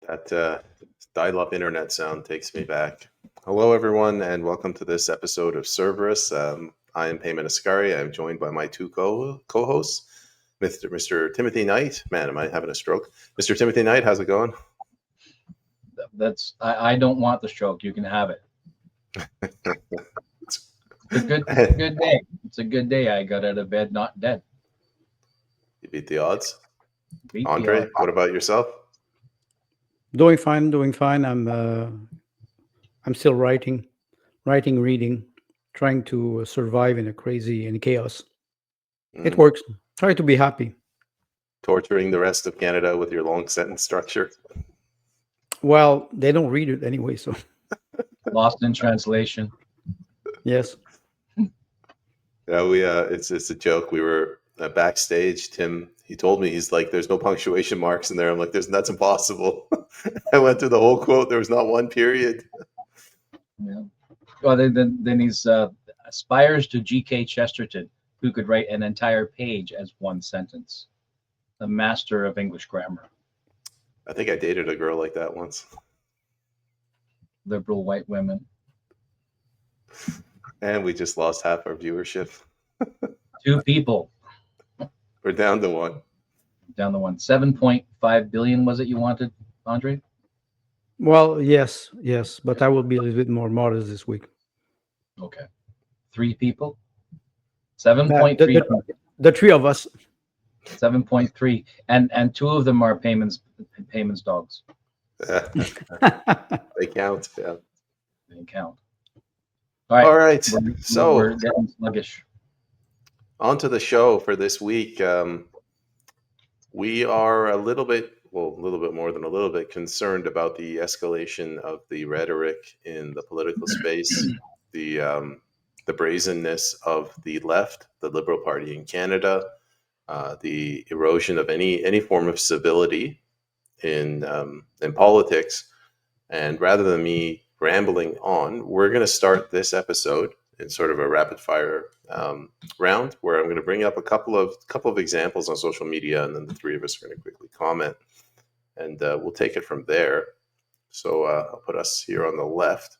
That dial-up internet sound takes me back. Hello, everyone, and welcome to this episode of Cerberus. I am Payman Ascari. I'm joined by my two co-hosts, Mr. Timothy Knight. Man, am I having a stroke? Mr. Timothy Knight, how's it going? I don't want the stroke. You can have it. It's a good day. It's a good day. I got out of bed not dead. You beat the odds. Andre, what about yourself? Doing fine. I'm still writing, reading, trying to survive in chaos. It works. Try to be happy. Torturing the rest of Canada with your long sentence structure. Well, they don't read it anyway, so. Lost in translation. Yes. Yeah, it's a joke. We were backstage. Tim, he told me, he's like, there's no punctuation marks in there. I'm like, that's impossible. I went through the whole quote. There was not one period. Yeah. Well, then he's aspires to G.K. Chesterton, who could write an entire page as one sentence. The master of English grammar. I think I dated a girl like that once. Liberal white women. And we just lost half our viewership. 2 people. We're down to one. Down to one. 7.5 billion was it you wanted, Andre? Well, yes, but I will be a little bit more modest this week. Okay. 3 people? 7.3. The 3 of us. 7.3. And 2 of them are Payman's dogs. They count, yeah. They count. All right. So we're getting sluggish. On to the show for this week. We are a little bit more than a little bit concerned about the escalation of the rhetoric in the political space, the brazenness of the left, the Liberal Party in Canada, the erosion of any form of civility in politics. And rather than me rambling on, we're going to start this episode in sort of a rapid fire round where I'm going to bring up a couple of examples on social media, and then the 3 of us are going to quickly comment, and we'll take it from there. So I'll put us here on the left.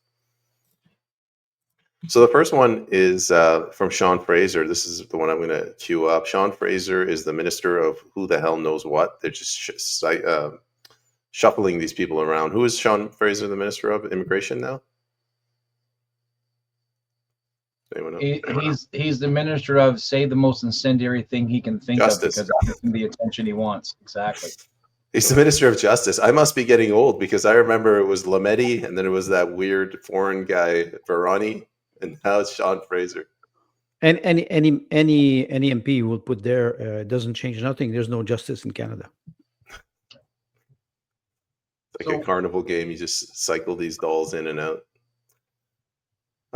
So the first one is from Sean Fraser. This is the one I'm going to queue up. Sean Fraser is the minister of who the hell knows what. They're just shuffling these people around. Who is Sean Fraser the minister of immigration now? He's the minister of say the most incendiary thing he can think Justice. of because it's the attention he wants. Exactly. He's the minister of justice. I must be getting old because I remember it was Lametti, and then it was that weird foreign guy Varani, and now it's Sean Fraser. And any MP will put there doesn't change nothing. There's no justice in Canada. It's like a carnival game. You just cycle these dolls in and out.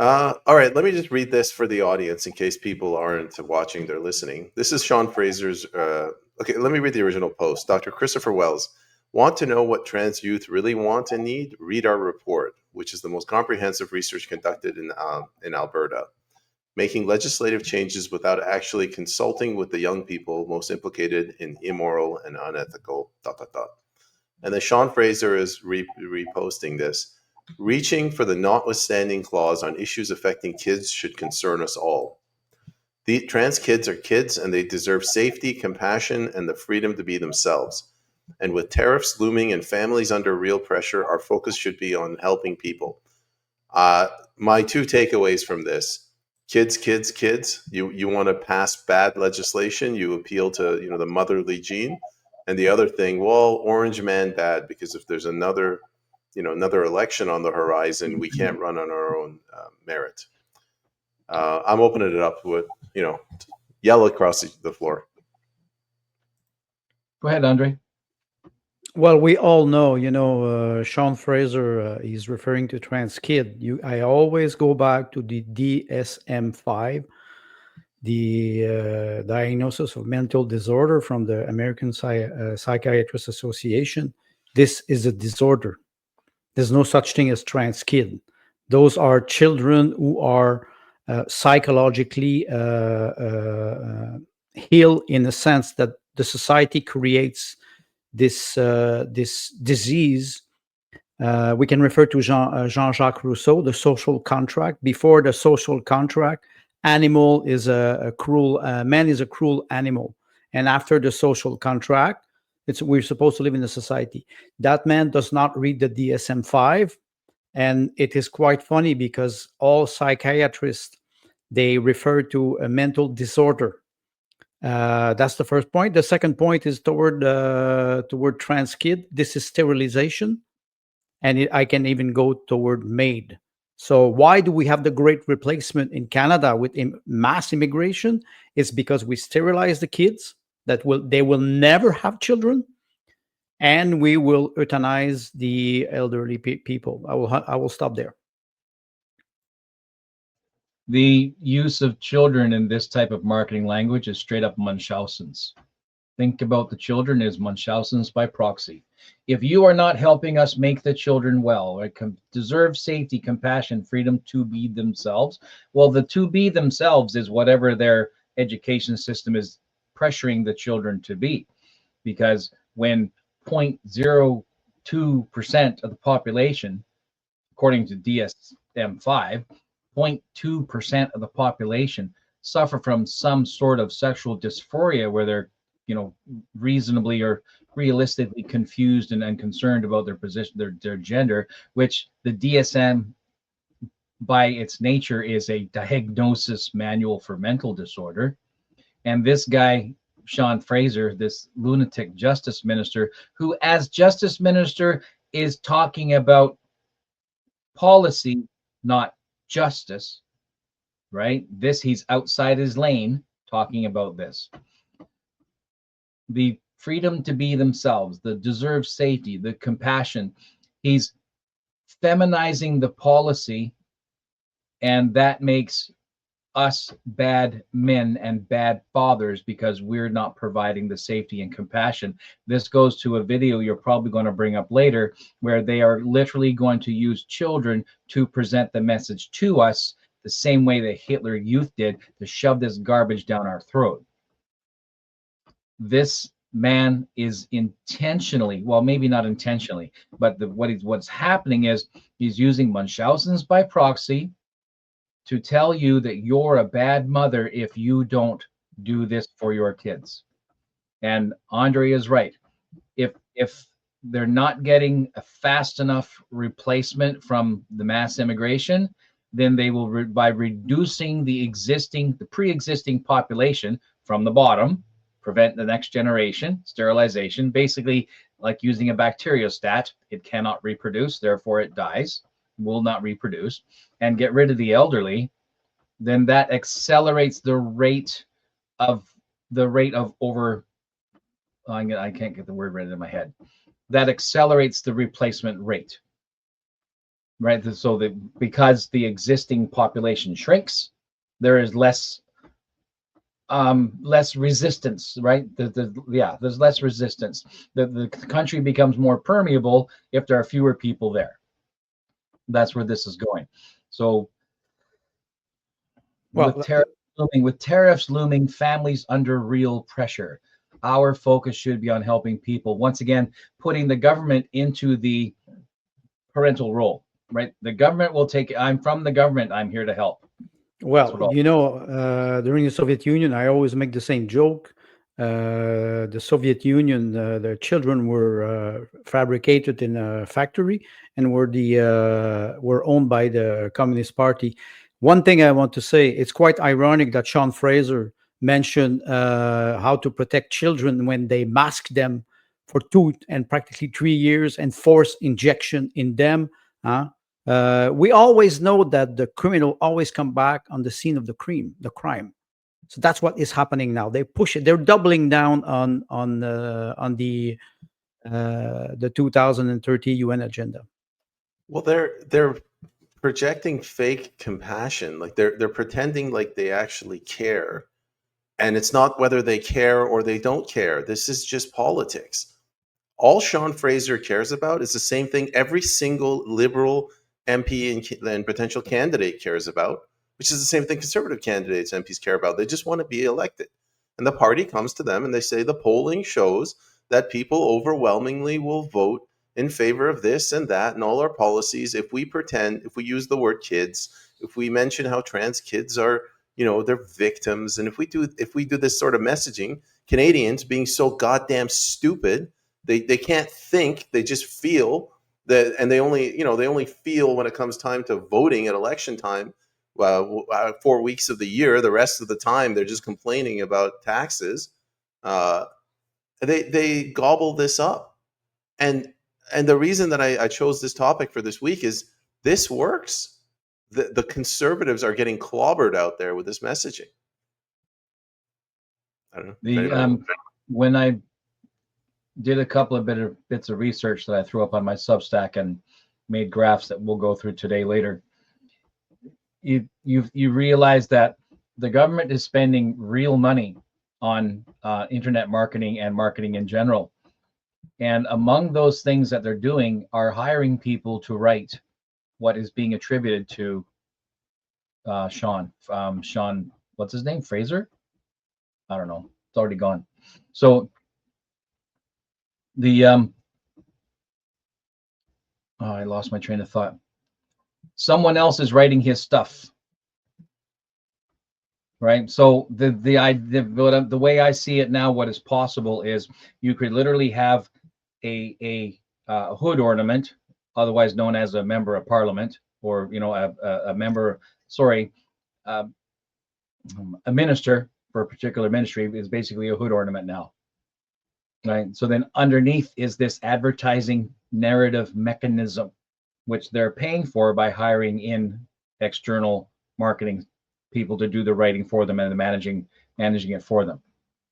All right, let me just read this for the audience in case people aren't watching, they're listening. This is Sean Fraser's. Okay, let me read the original post. Dr. Christopher Wells, want to know what trans youth really want and need? Read our report, which is the most comprehensive research conducted in Alberta. Making legislative changes without actually consulting with the young people most implicated in immoral and unethical ... And then Sean Fraser is reposting this. Reaching for the notwithstanding clause on issues affecting kids should concern us all. The trans kids are kids, and they deserve safety, compassion, and the freedom to be themselves. And with tariffs looming and families under real pressure, our focus should be on helping people. My 2 takeaways from this: kids. You want to pass bad legislation. You appeal to the motherly gene. And the other thing, well, orange man bad, because if there's another election on the horizon, we can't run on our own merit. I'm opening it up with, yell across the floor. Go ahead, Andre. Well, we all know, Sean Fraser, he's referring to trans kid. I always go back to the DSM-5, the diagnosis of mental disorder from the American Psychiatrist Association. This is a disorder. There's no such thing as trans kid. Those are children who are psychologically ill, in the sense that the society creates this disease. We can refer to Jean-Jacques Rousseau, the social contract. Before the social contract, animal is a cruel man is a cruel animal, and after the social contract, we're supposed to live in a society. That man does not read the DSM-5, and it is quite funny because all psychiatrists, they refer to a mental disorder. That's the first point. The second point is toward trans kid. This is sterilization, and I can even go toward maid. So why do we have the great replacement in Canada with mass immigration? It's because we sterilize the kids they will never have children, and we will euthanize the elderly people. I will stop there. The use of children in this type of marketing language is straight up Munchausen's. Think about the children as Munchausen's by proxy. If you are not helping us make the children well, right, deserve safety, compassion, freedom to be themselves, well, the to be themselves is whatever their education system is pressuring the children to be. Because when 0.02% of the population, according to DSM-5, 0.2% of the population suffer from some sort of sexual dysphoria where they're reasonably or realistically confused and concerned about their position, their gender, which the DSM by its nature is a diagnosis manual for mental disorder. And this guy, Sean Fraser, this lunatic justice minister, who as justice minister is talking about policy, not justice, right? He's outside his lane talking about this. The freedom to be themselves, the deserved safety, the compassion. He's feminizing the policy, and that makes us bad men and bad fathers because we're not providing the safety and compassion. This goes to a video you're probably going to bring up later, where they are literally going to use children to present the message to us the same way that Hitler Youth did, to shove this garbage down our throat. This man is intentionally, well, maybe not intentionally, but what's happening is he's using Munchausen's by proxy to tell you that you're a bad mother if you don't do this for your kids. And Andre is right. If they're not getting a fast enough replacement from the mass immigration, then they will, by reducing the pre-existing population from the bottom, prevent the next generation, sterilization, basically like using a bacteriostat. It cannot reproduce, therefore it dies, will not reproduce, and get rid of the elderly, then that accelerates the rate of over, I can't get the word right in my head. That accelerates the replacement rate, right? So that because the existing population shrinks, there is less resistance, right? There's less resistance. The country becomes more permeable if there are fewer people there. That's where this is going. So Well, with tariffs looming, families under real pressure, our focus should be on helping people. Once again, putting the government into the parental role, right? The government will take, I'm from the government, I'm here to help. Well, during the Soviet Union, I always make the same joke. The Soviet Union, their children were fabricated in a factory and were owned by the Communist Party. One thing I want to say, it's quite ironic that Sean Fraser mentioned how to protect children when they mask them for 2 and practically 3 years and force injection in them. We always know that the criminal always come back on the scene of the crime. So that's what is happening now. They push it. They're doubling down on the the 2030 UN agenda. Well, they're projecting fake compassion. Like they're pretending like they actually care. And it's not whether they care or they don't care. This is just politics. All Sean Fraser cares about is the same thing every single liberal MP and potential candidate cares about, which is the same thing conservative candidates, MPs care about. They just want to be elected. And the party comes to them and they say the polling shows that people overwhelmingly will vote in favor of this and that and all our policies if we pretend, if we use the word kids, if we mention how trans kids are, they're victims, and if we do this sort of messaging, Canadians being so goddamn stupid, they can't think, they just feel that, and they only feel when it comes time to voting at election time, 4 weeks of the year. The rest of the time they're just complaining about taxes. They gobble this up, and the reason that I chose this topic for this week is this works. The conservatives are getting clobbered out there with this messaging. I don't know. When I did a couple of bits of research that I threw up on my Substack and made graphs that we'll go through today later, you realize that the government is spending real money on internet marketing and marketing in general. And among those things that they're doing are hiring people to write what is being attributed to Sean, what's his name? Fraser? I don't know. It's already gone. So I lost my train of thought. Someone else is writing his stuff, right? So the way I see it now, what is possible is you could literally have a hood ornament, otherwise known as a member of parliament, or a member, a minister for a particular ministry is basically a hood ornament now, right? So then underneath is this advertising narrative mechanism, which they're paying for by hiring in external marketing people to do the writing for them and the managing it for them.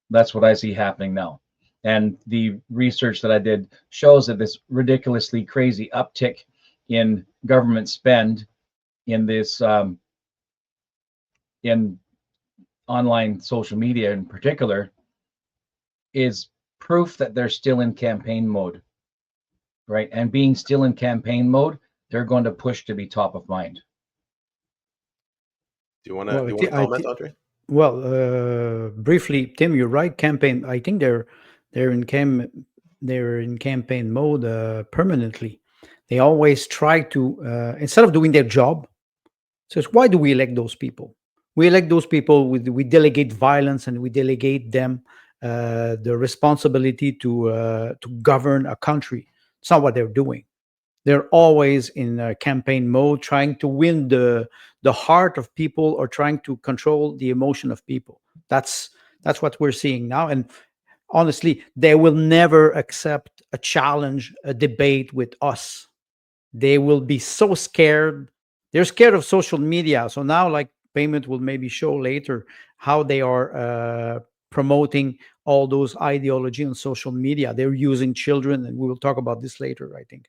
That's what I see happening now. And the research that I did shows that this ridiculously crazy uptick in government spend in this in online social media in particular is proof that they're still in campaign mode, right? And being still in campaign mode, they're going to push to be top of mind. Do you want to comment, Andre? Well, briefly, Tim, you're right. Campaign. I think they're in campaign mode permanently. They always try to instead of doing their job. Says, why do we elect those people? We elect those people. We delegate violence and we delegate them the responsibility to govern a country. It's not what they're doing. They're always in campaign mode, trying to win the heart of people or trying to control the emotion of people. That's what we're seeing now. And honestly, they will never accept a challenge, a debate with us. They will be so scared. They're scared of social media. So now, like Payment will maybe show later how they are promoting all those ideology on social media. They're using children, and we will talk about this later, I think.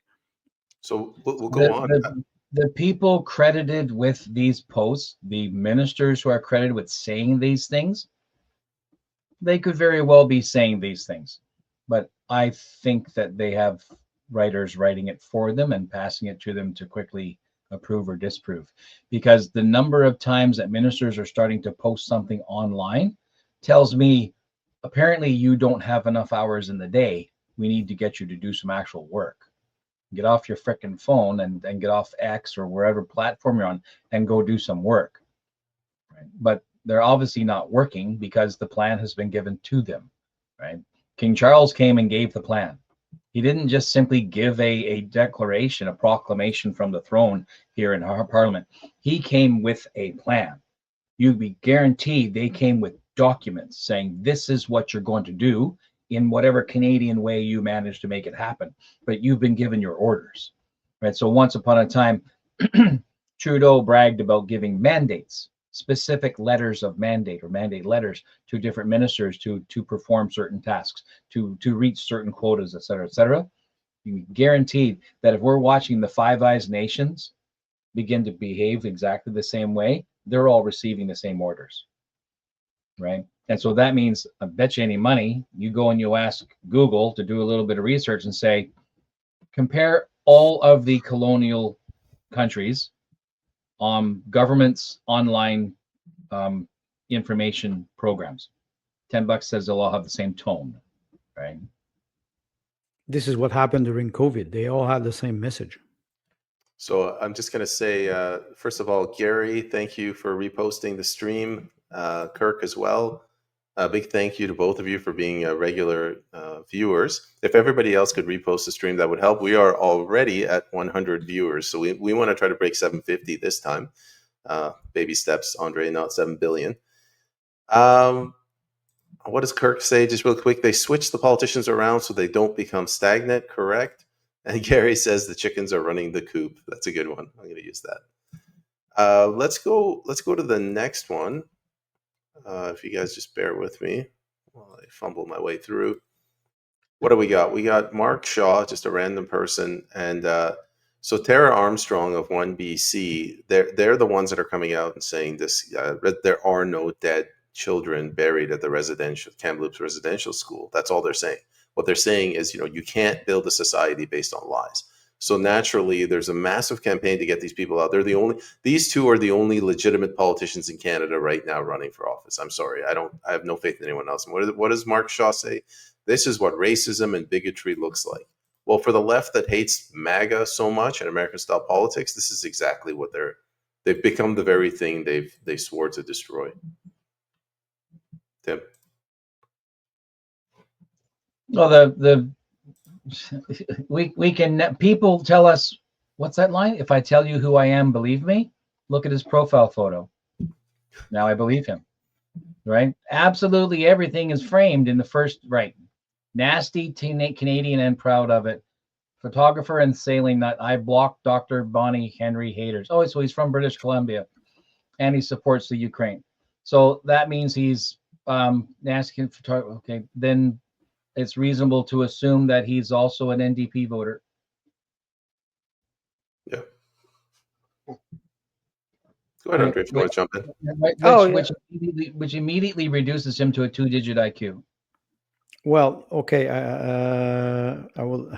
So we'll go on. The people credited with these posts, the ministers who are credited with saying these things, they could very well be saying these things. But I think that they have writers writing it for them and passing it to them to quickly approve or disprove. Because the number of times that ministers are starting to post something online tells me, apparently you don't have enough hours in the day. We need to get you to do some actual work. Get off your frickin' phone and get off X or wherever platform you're on and go do some work. Right? But they're obviously not working because the plan has been given to them. Right? King Charles came and gave the plan. He didn't just simply give a declaration, a proclamation from the throne here in our parliament. He came with a plan. You'd be guaranteed they came with documents saying this is what you're going to do in whatever Canadian way you manage to make it happen. But you've been given your orders, right? So once upon a time, Trudeau bragged about giving mandates. specific letters of mandate or mandate letters to different ministers to perform certain tasks, to reach certain quotas, et cetera, et cetera. You guaranteed that if we're watching the Five Eyes nations begin to behave exactly the same way, they're all receiving the same orders, right? And so that means, I bet you any money, you go and you ask Google to do a little bit of research and say, compare all of the colonial countries government's online information programs. $10 says they'll all have the same tone, right? This is what happened during COVID. They all had the same message. So I'm just going to say, first of all, Gary, thank you for reposting the stream. Kirk as well. A big thank you to both of you for being regular viewers. If everybody else could repost the stream, that would help. We are already at 100 viewers, so we want to try to break 750 this time. Baby steps, Andre, not 7 billion. What does Kirk say? Just real quick, they switch the politicians around so they don't become stagnant, correct? And Gary says the chickens are running the coop. That's a good one. I'm going to use that. Let's go to the next one. If you guys just bear with me while I fumble my way through. What do we got? We got Mark Shaw, just a random person, and so Tara Armstrong of 1BC. They're the ones that are coming out and saying this. There are no dead children buried at the Kamloops residential school. That's all they're saying. What they're saying is, you can't build a society based on lies. So naturally, there's a massive campaign to get these people out. These two are the only legitimate politicians in Canada right now running for office. I'm sorry, I have no faith in anyone else. And what does Mark Shaw say? This is what racism and bigotry looks like. Well, for the left that hates MAGA so much and American-style politics, this is exactly what they've become, the very thing they swore to destroy. Tim. Well, we can, people tell us, what's that line? If I tell you who I am, believe me. Look at his profile photo. Now I believe him, right? Absolutely everything is framed in the first, right? Nasty Canadian and proud of it. Photographer and sailing nut. I blocked Dr. Bonnie Henry haters. Oh, so he's from British Columbia and he supports the Ukraine. So that means he's nasty photographer. Okay, then it's reasonable to assume that he's also an NDP voter. Yeah. Go ahead, Andre, if you want to jump in. Which immediately reduces him to a 2-digit IQ. Well, okay, I will.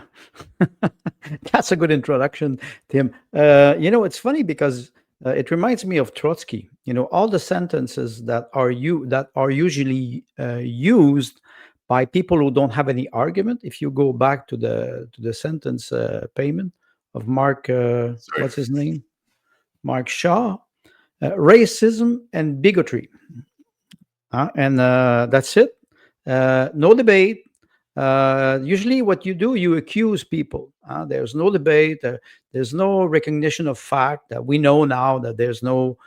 That's a good introduction, Tim. It's funny because it reminds me of Trotsky. All the sentences that are usually used by people who don't have any argument. If you go back to the sentence payment of Mark, what's his name? Mark Shaw, racism and bigotry, and that's it. No debate. Usually, what you do, you accuse people. There's no debate. There's no recognition of fact. That we know now that there's no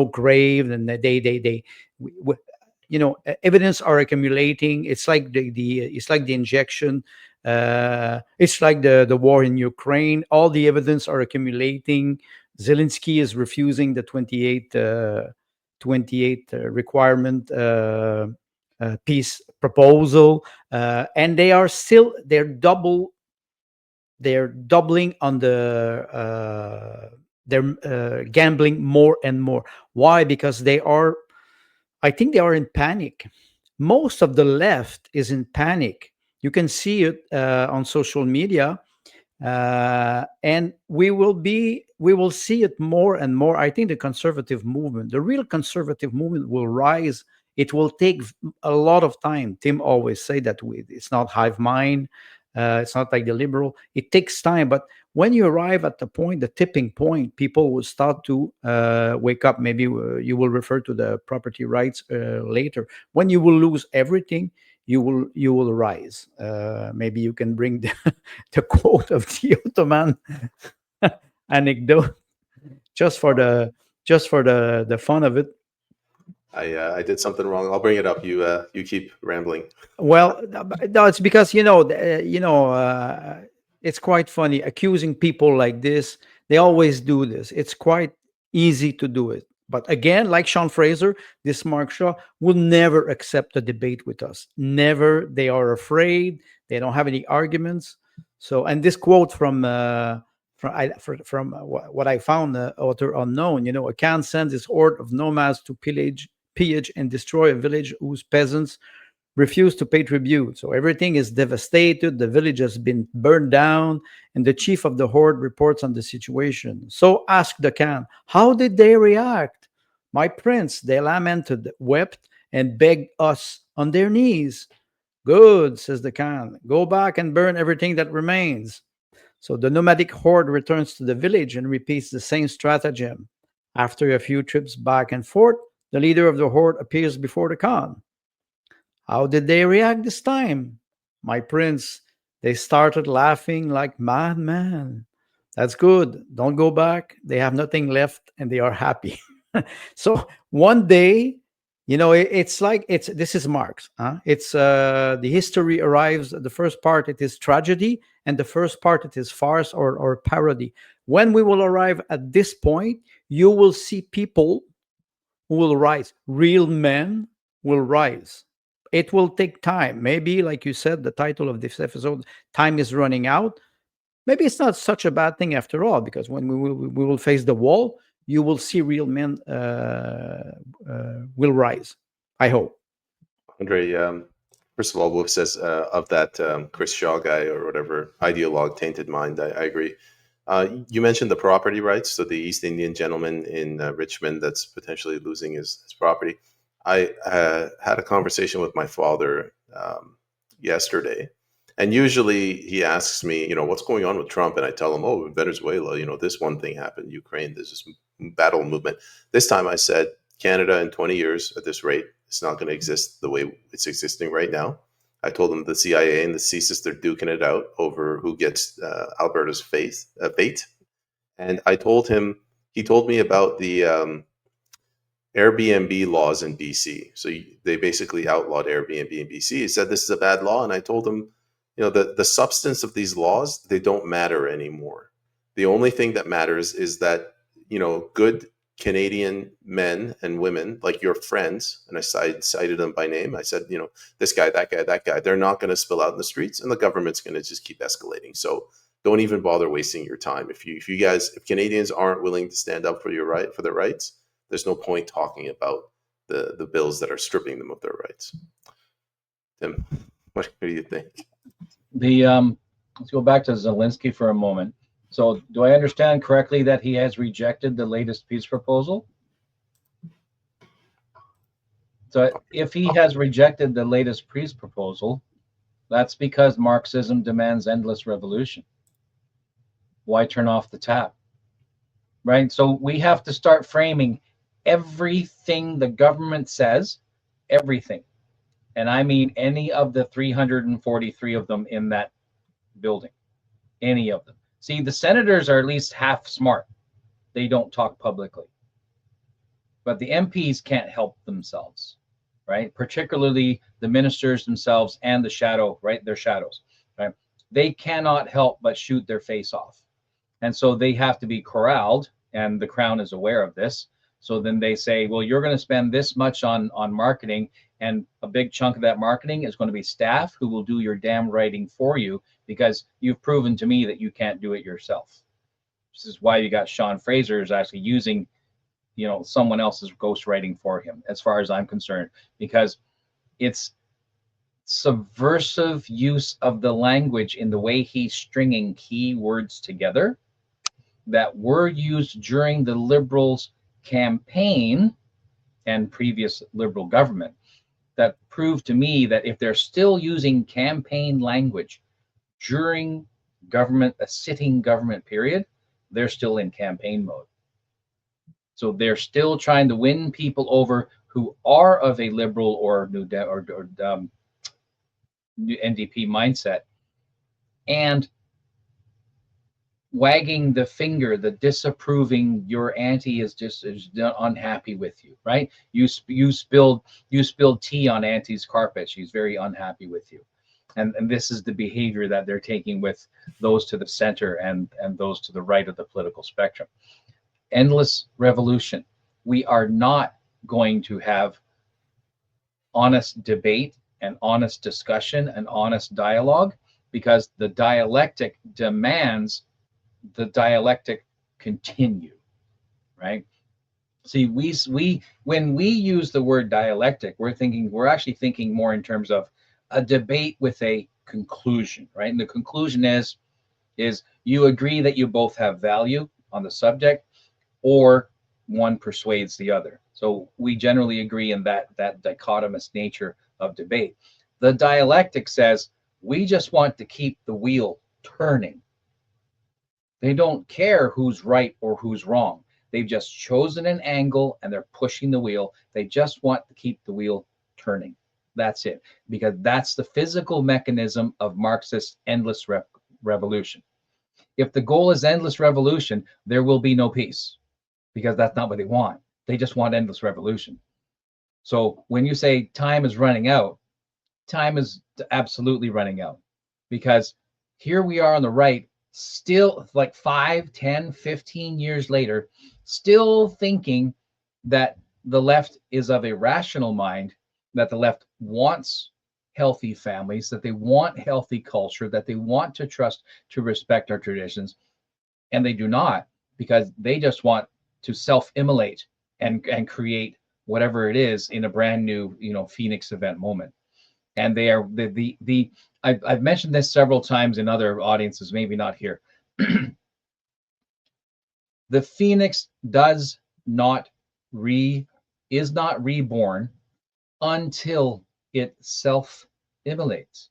grave, and evidence are accumulating. It's like the injection. It's like the war in Ukraine. All the evidence are accumulating. Zelensky is refusing the 28 requirement peace proposal, and they're doubling on they're gambling more and more. Why? Because I think they are in panic. Most of the left is in panic. You can see it on social media, and we will see it more and more. I think the real conservative movement will rise. It will take a lot of time. Tim always say that it's not hive mind. It's not like the liberal. It takes time, but when you arrive at the tipping point, people will start to wake up. Maybe you will refer to the property rights later. When you will lose everything, you will rise. Maybe you can bring the quote of the Ottoman anecdote just for the fun of it. I did something wrong. I'll bring it up. You keep rambling. Well, no, it's because it's quite funny accusing people like this. They always do this. It's quite easy to do it, But again, like Sean Fraser, this Mark Shaw will never accept a debate with us. Never. They are afraid. They don't have any arguments. So, and this quote from what I found, author unknown, a Khan sends his horde of nomads to pillage and destroy a village whose peasants refuse to pay tribute. So everything is devastated. The village has been burned down, and the chief of the horde reports on the situation. So ask the Khan, how did they react? My prince, they lamented, wept, and begged us on their knees. Good, says the Khan. Go back and burn everything that remains. So the nomadic horde returns to the village and repeats the same stratagem. After a few trips back and forth, the leader of the horde appears before the Khan. How did they react this time? My prince, they started laughing like madmen. That's good. Don't go back. They have nothing left and they are happy. So one day, it's like this is Marx. It's the history arrives. The first part it is tragedy, and the first part it is farce or parody. When we will arrive at this point, you will see people who will rise. Real men will rise. It will take time. Maybe, like you said, the title of this episode, time is running out. Maybe it's not such a bad thing after all, because when we will face the wall, you will see real men will rise. I hope. Andre, first of all, Wolf says of that Chris Shaw guy or whatever, ideologue, tainted mind. I agree. You mentioned the property rights, so the East Indian gentleman in Richmond that's potentially losing his property. I had a conversation with my father yesterday, and usually he asks me, what's going on with Trump, and I tell him, oh, Venezuela, this one thing happened, Ukraine, there's this battle movement. This time I said, Canada in 20 years at this rate, it's not going to exist the way it's existing right now. I told him the CIA and the CSIS, they're duking it out over who gets Alberta's fate. And I told him, he told me about the Airbnb laws in BC. So they basically outlawed Airbnb in BC. He said this is a bad law. And I told him, the substance of these laws, they don't matter anymore. The only thing that matters is that, good Canadian men and women, like your friends, and I cited them by name. I said, this guy, that guy, they're not going to spill out in the streets, and the government's going to just keep escalating. So don't even bother wasting your time. If Canadians aren't willing to stand up for their rights, there's no point talking about the bills that are stripping them of their rights. Tim, what do you think? Let's go back to Zelensky for a moment. So do I understand correctly that he has rejected the latest peace proposal? So if he has rejected the latest peace proposal, that's because Marxism demands endless revolution. Why turn off the tap? Right? So we have to start framing everything the government says, everything. And I mean any of the 343 of them in that building, any of them. See, the senators are at least half smart. They don't talk publicly. But the MPs can't help themselves, right? Particularly the ministers themselves and the shadow, right? Their shadows, right? They cannot help but shoot their face off. And so they have to be corralled, and the Crown is aware of this. So then they say, well, you're going to spend this much on marketing, and a big chunk of that marketing is going to be staff who will do your damn writing for you, because you've proven to me that you can't do it yourself. This is why you got Sean Fraser is actually using, someone else's ghostwriting for him, as far as I'm concerned, because it's subversive use of the language in the way he's stringing key words together that were used during the Liberals' campaign and previous Liberal government, that proved to me that if they're still using campaign language during a sitting government period, they're still in campaign mode. So they're still trying to win people over who are of a Liberal or new NDP mindset, and wagging the finger, the disapproving, your auntie is unhappy with you, right? You spilled tea on auntie's carpet. She's very unhappy with you. And this is the behavior that they're taking with those to the center and those to the right of the political spectrum. Endless revolution. we are not going to have honest debate and honest discussion and honest dialogue, because the dialectic demands the dialectic continue, right? See, we when we use the word dialectic, we're actually thinking more in terms of a debate with a conclusion, right? And the conclusion is you agree that you both have value on the subject, or one persuades the other. So we generally agree in that dichotomous nature of debate. The dialectic says we just want to keep the wheel turning. They don't care who's right or who's wrong. They've just chosen an angle and they're pushing the wheel. They just want to keep the wheel turning. That's it, because that's the physical mechanism of Marxist endless revolution. If the goal is endless revolution, there will be no peace, because that's not what they want. They just want endless revolution. So when you say time is running out, time is absolutely running out, because here we are on the right, still like 5, 10, 15 years later, still thinking that the left is of a rational mind, that the left wants healthy families, that they want healthy culture, that they want to trust, to respect our traditions. And they do not, because they just want to self-immolate and create whatever it is in a brand new, Phoenix event moment. And they are the I've mentioned this several times in other audiences, maybe not here. The Phoenix is not reborn until it self-immolates.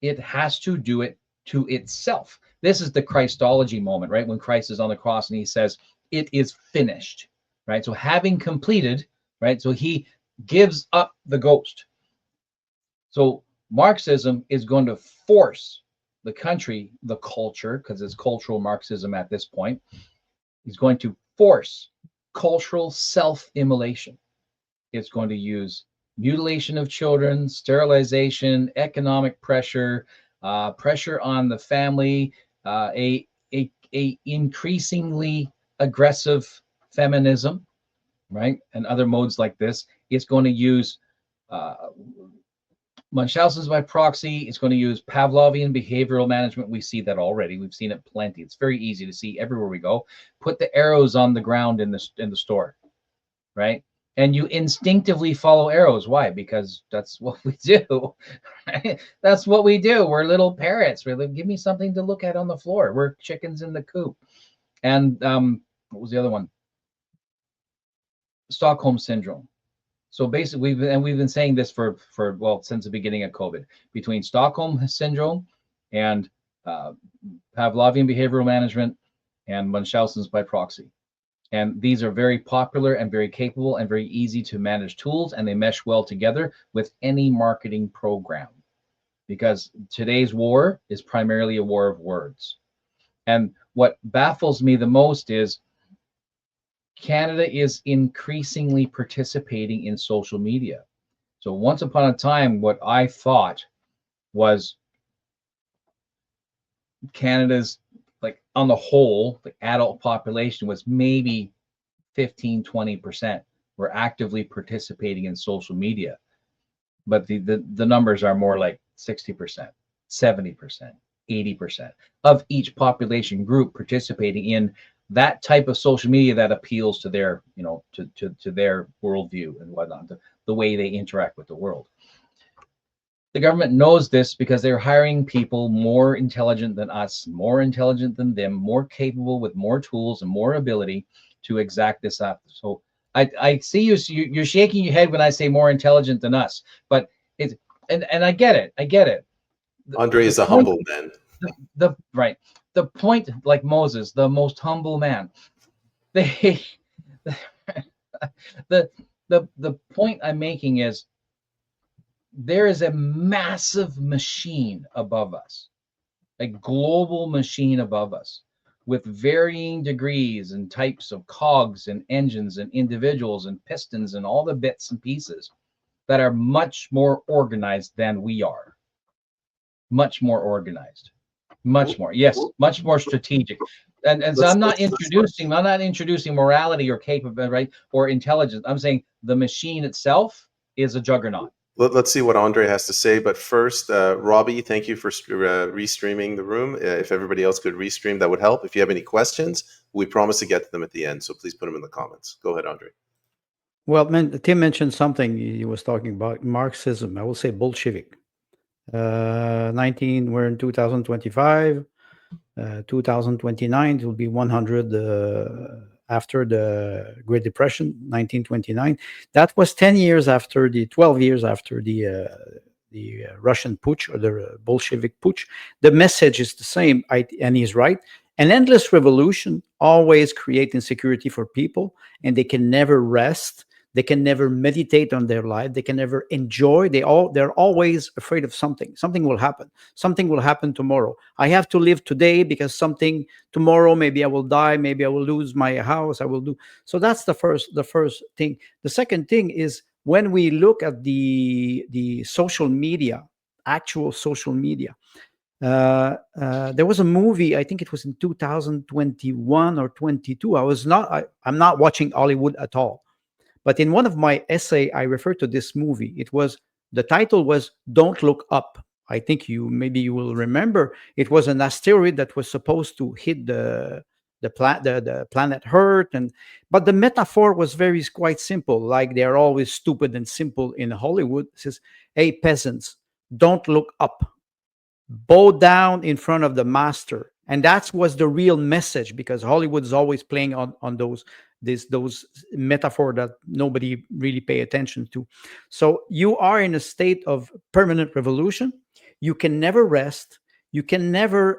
It has to do it to itself. This is the Christology moment, right? When Christ is on the cross and he says, "It is finished," right? So having completed, right? So he gives up the ghost. So Marxism is going to force the country, the culture, because it's cultural Marxism at this point, is going to force cultural self-immolation. It's going to use mutilation of children, sterilization, economic pressure, pressure on the family, a increasingly aggressive feminism, right, and other modes like this. It's going to use Munchausen's by proxy. It's going to use Pavlovian behavioral management. We see that already. We've seen it plenty. It's very easy to see everywhere we go. Put the arrows on the ground in the store, right? And you instinctively follow arrows. Why? Because that's what we do. Right? That's what we do. We're little parrots. We're like, give me something to look at on the floor. We're chickens in the coop. And what was the other one? Stockholm syndrome. So basically, we've been saying this for since the beginning of COVID, between Stockholm syndrome and Pavlovian behavioral management and Munchausen's by proxy. And these are very popular and very capable and very easy to manage tools, and they mesh well together with any marketing program, because today's war is primarily a war of words. And what baffles me the most is Canada is increasingly participating in social media. So once upon a time, what I thought was Canada's, like on the whole, the adult population was maybe 15-20% were actively participating in social media. But the numbers are more like 60%, 70%, 80% of each population group participating in that type of social media that appeals to their, to their worldview and whatnot, the way they interact with the world. The government knows this because they're hiring people more intelligent than us, more intelligent than them, more capable with more tools and more ability to exact this up. So I see you're shaking your head when I say more intelligent than us, but it's and I get it. I get it. Andre is a humble man. The point, like Moses, the most humble man. The point I'm making is there is a massive machine above us, a global machine above us, with varying degrees and types of cogs and engines and individuals and pistons and all the bits and pieces that are much more organized than we are. Much more organized. Much more, yes, much more strategic. And so I'm not introducing morality or capability, right, or intelligence. I'm saying the machine itself is a juggernaut. Let's see what Andre has to say. But first, Robbie, thank you for restreaming the room. If everybody else could restream, that would help. If you have any questions, we promise to get to them at the end. So please put them in the comments. Go ahead, Andre. Well, Tim mentioned something. He was talking about Marxism. I will say Bolshevik. 19. We're in 2025. 2029 it will be 100 after the Great Depression, 1929. That was 10 years after 12 years after the Russian putsch or the Bolshevik putsch. The message is the same, and he's right. An endless revolution always creates insecurity for people, and they can never rest. They can never meditate on their life. They can never enjoy. They're always afraid of something. Something will happen. Something will happen tomorrow. I have to live today because something tomorrow, maybe I will die, maybe I will lose my house, I will do. So that's the first thing. The second thing is when we look at the social media, actual social media. There was a movie, I think it was in 2021 or 22. I'm not watching Hollywood at all. But in one of my essay, I referred to this movie. The title was "Don't Look Up." I think maybe you will remember. It was an asteroid that was supposed to hit the planet Earth, but the metaphor was quite simple. Like they're always stupid and simple in Hollywood. It says, "Hey peasants, don't look up. Bow down in front of the master." And that was the real message, because Hollywood is always playing on those metaphor that nobody really pay attention to. So you are in a state of permanent revolution. You can never rest. You can never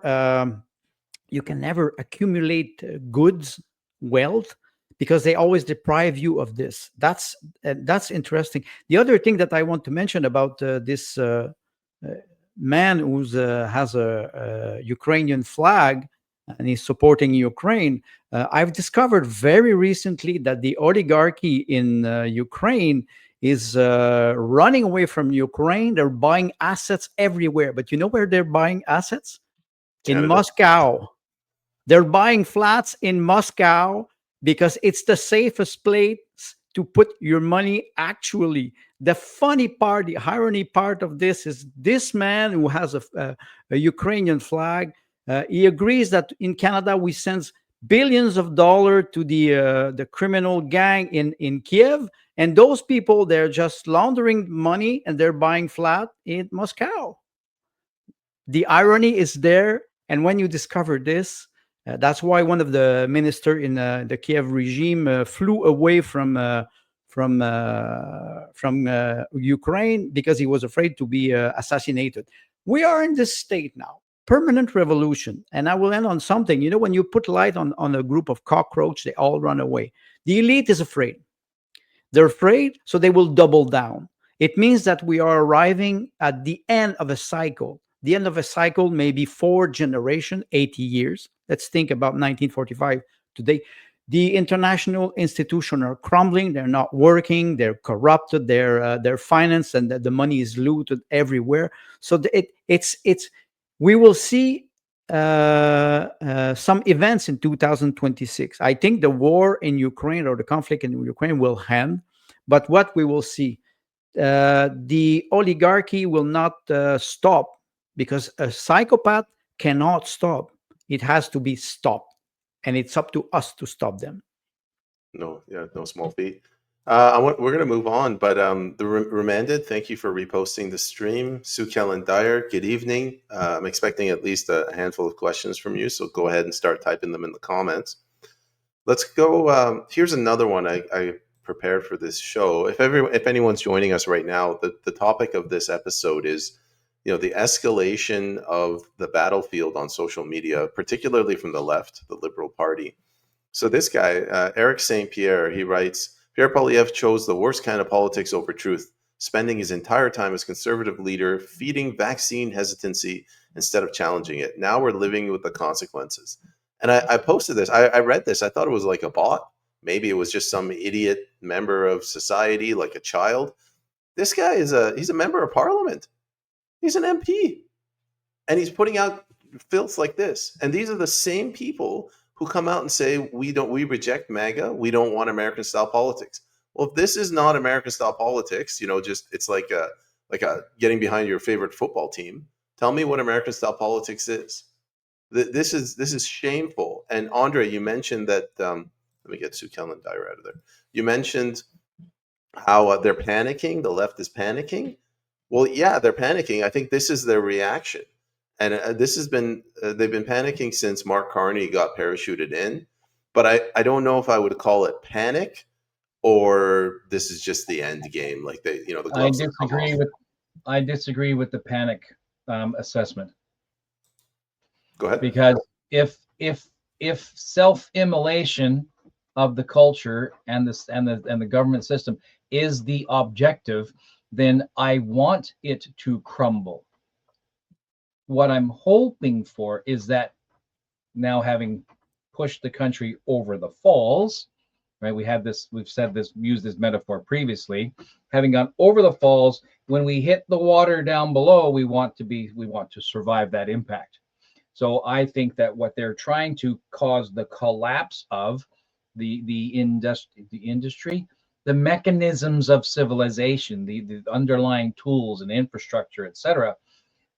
accumulate goods, wealth, because they always deprive you of this. That's interesting. The other thing that I want to mention about this man who has a Ukrainian flag and he's supporting Ukraine. I've discovered very recently that the oligarchy in Ukraine is running away from Ukraine. They're buying assets everywhere. But you know where they're buying assets? In Canada. Moscow. They're buying flats in Moscow because it's the safest place to put your money. Actually, the funny part, the irony part of this is this man who has a Ukrainian flag. He agrees that in Canada we send billions of dollars to the criminal gang in Kiev, and those people, they're just laundering money and they're buying flat in Moscow. The irony is there, and when you discover this, that's why one of the minister in the Kiev regime flew away from Ukraine because he was afraid to be assassinated. We are in this state now, permanent revolution. And I will end on something. When you put light on a group of cockroach, they all run away. The elite is afraid. They're afraid, so they will double down. It means that we are arriving at the end of a cycle. The end of a cycle may be 4 generations, 80 years. Let's think about 1945 today. The international institutions are crumbling. They're not working. They're corrupted. They're financed, and the money is looted everywhere. So we will see some events in 2026. I think the war in Ukraine, or the conflict in Ukraine, will end. But what we will see, the oligarchy will not stop, because a psychopath cannot stop. It has to be stopped, and it's up to us to stop them. No, yeah, no small feat. We're going to move on, but the Remanded, thank you for reposting the stream. Sue Kellen Dyer, good evening. I'm expecting at least a handful of questions from you, so go ahead and start typing them in the comments. Let's go. Here's another one I prepared for this show. If anyone's joining us right now, the topic of this episode is, the escalation of the battlefield on social media, particularly from the left, the Liberal Party. So this guy, Eric St. Pierre, he writes, Pierre Poilievre chose the worst kind of politics over truth, spending his entire time as conservative leader feeding vaccine hesitancy instead of challenging it. Now we're living with the consequences. And I posted this. I read this. I thought it was like a bot. Maybe it was just some idiot member of society, like a child. This guy he's a member of parliament. He's an MP. And he's putting out filth like this. And these are the same people who come out and say we reject MAGA, we don't want American style politics. Well, if this is not American style politics, just it's like a getting behind your favorite football team. Tell me what American style politics is. This is shameful. And Andre, you mentioned that. Let me get Sue Kellen Dyer out of there. You mentioned how they're panicking. The left is panicking. Well, yeah, they're panicking. I think this is their reaction, and this has been they've been panicking since Mark Carney got parachuted in. But I don't know if I would call it panic, or this is just the end game, like the I gloves have come off. disagree with the panic assessment, Go ahead. because if self-immolation of the culture and the government system is the objective, then I want it to crumble. What I'm hoping for is that, now having pushed the country over the falls, right? We've used this metaphor previously. Having gone over the falls, when we hit the water down below, we want to survive that impact. So I think that what they're trying to cause the collapse of the industry, the mechanisms of civilization, the underlying tools and infrastructure, etc.,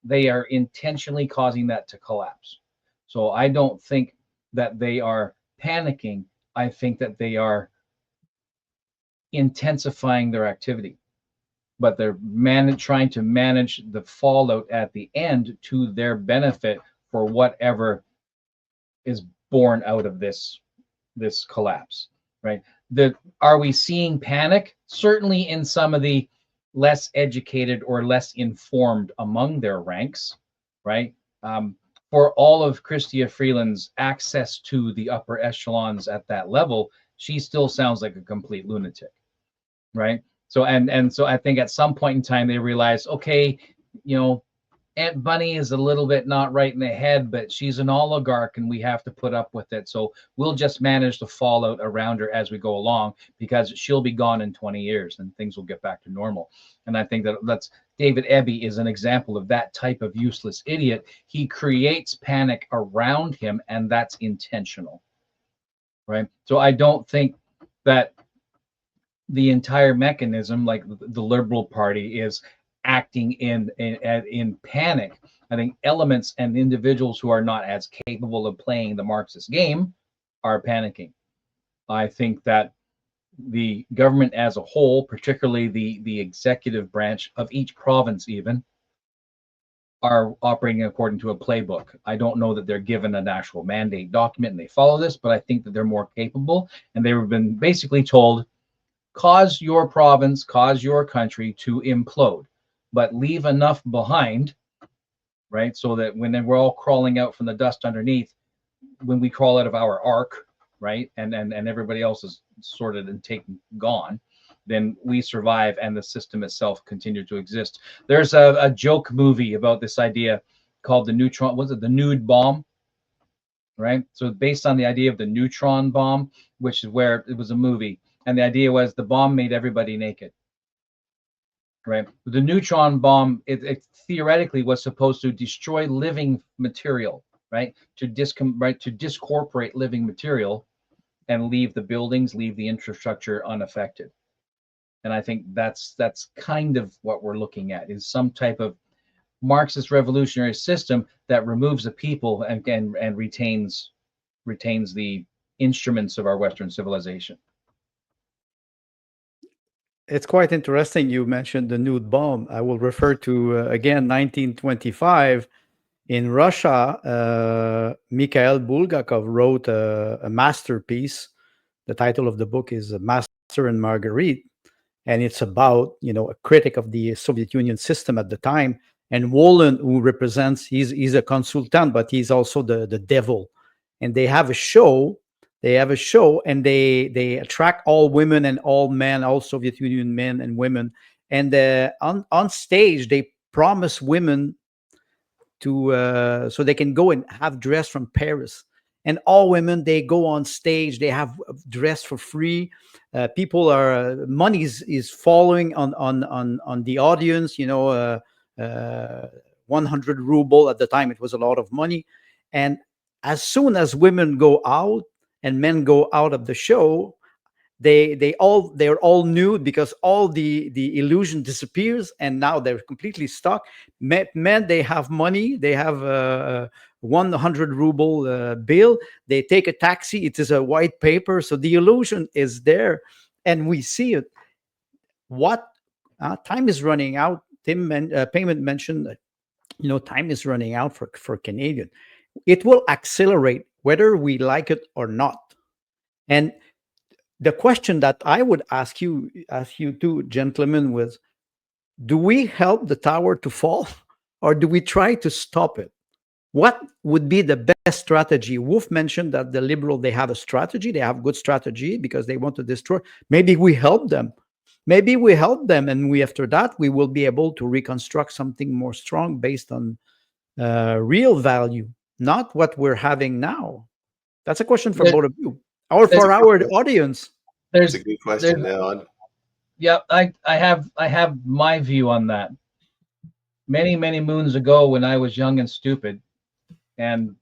they are intentionally causing that to collapse. So I don't think that they are panicking. I think that they are intensifying their activity, but they're trying to manage the fallout at the end to their benefit for whatever is born out of this collapse, right? Are we seeing panic? Certainly in some of the less educated or less informed among their ranks, right? For all of Chrystia Freeland's access to the upper echelons at that level, she still sounds like a complete lunatic, right? So so I think at some point in time they realized, okay, Aunt Bunny is a little bit not right in the head, but she's an oligarch and we have to put up with it. So we'll just manage the fallout around her as we go along, because she'll be gone in 20 years and things will get back to normal. And I think that's David Eby is an example of that type of useless idiot. He creates panic around him, and that's intentional, right? So I don't think that the entire mechanism, like the Liberal Party, is acting in panic. I think elements and individuals who are not as capable of playing the Marxist game are panicking. I think that the government as a whole, particularly the executive branch of each province even, are operating according to a playbook. I don't know that they're given an actual mandate document and they follow this, but I think that they're more capable, and they've been basically told, cause your province, cause your country to implode, but leave enough behind, right? So that when we're all crawling out from the dust underneath, when we crawl out of our ark, right, and everybody else is sorted and gone, then we survive and the system itself continue to exist. There's a joke movie about this idea called the neutron, was it the nude bomb? Right? So based on the idea of the neutron bomb, which is where it was a movie, and the idea was the bomb made everybody naked. Right? The neutron bomb, it theoretically was supposed to destroy living material, right? To discorporate living material and leave the buildings, leave the infrastructure unaffected. And I think that's kind of what we're looking at, is some type of Marxist revolutionary system that removes the people and retains the instruments of our Western civilization. It's quite interesting you mentioned the nude bomb. I will refer to, again, 1925. In Russia, Mikhail Bulgakov wrote a masterpiece. The title of the book is Master and Marguerite, and it's about, a critic of the Soviet Union system at the time. And Wolin, who represents, he's a consultant, but he's also the devil. And they have a show. And they attract all women and all men, all Soviet Union men and women. And on stage, they promise women to so they can go and have dress from Paris. And all women, they go on stage, they have dress for free. People money is following on the audience. 100 ruble at the time. It was a lot of money. And as soon as women go out and men go out of the show, they're all nude, because all the illusion disappears, and now they're completely stuck. Men, they have money, they have a 100 ruble bill, they take a taxi, it is a white paper, so the illusion is there, and we see it. What time is running out. Payment mentioned that, time is running out for Canadian. It will accelerate whether we like it or not. And the question that I would ask you two gentlemen was, do we help the tower to fall or do we try to stop it? What would be the best strategy? Wolf mentioned that the liberal, they have a strategy, they have good strategy because they want to destroy. Maybe we help them. Maybe we help them, and after that we will be able to reconstruct something more strong based on real value, not what we're having now. That's a question for There- both of you, or there's for our audience. It's a there's good there's question, Leon. yeah, I have my view on that. Many moons ago, when I was young and stupid, and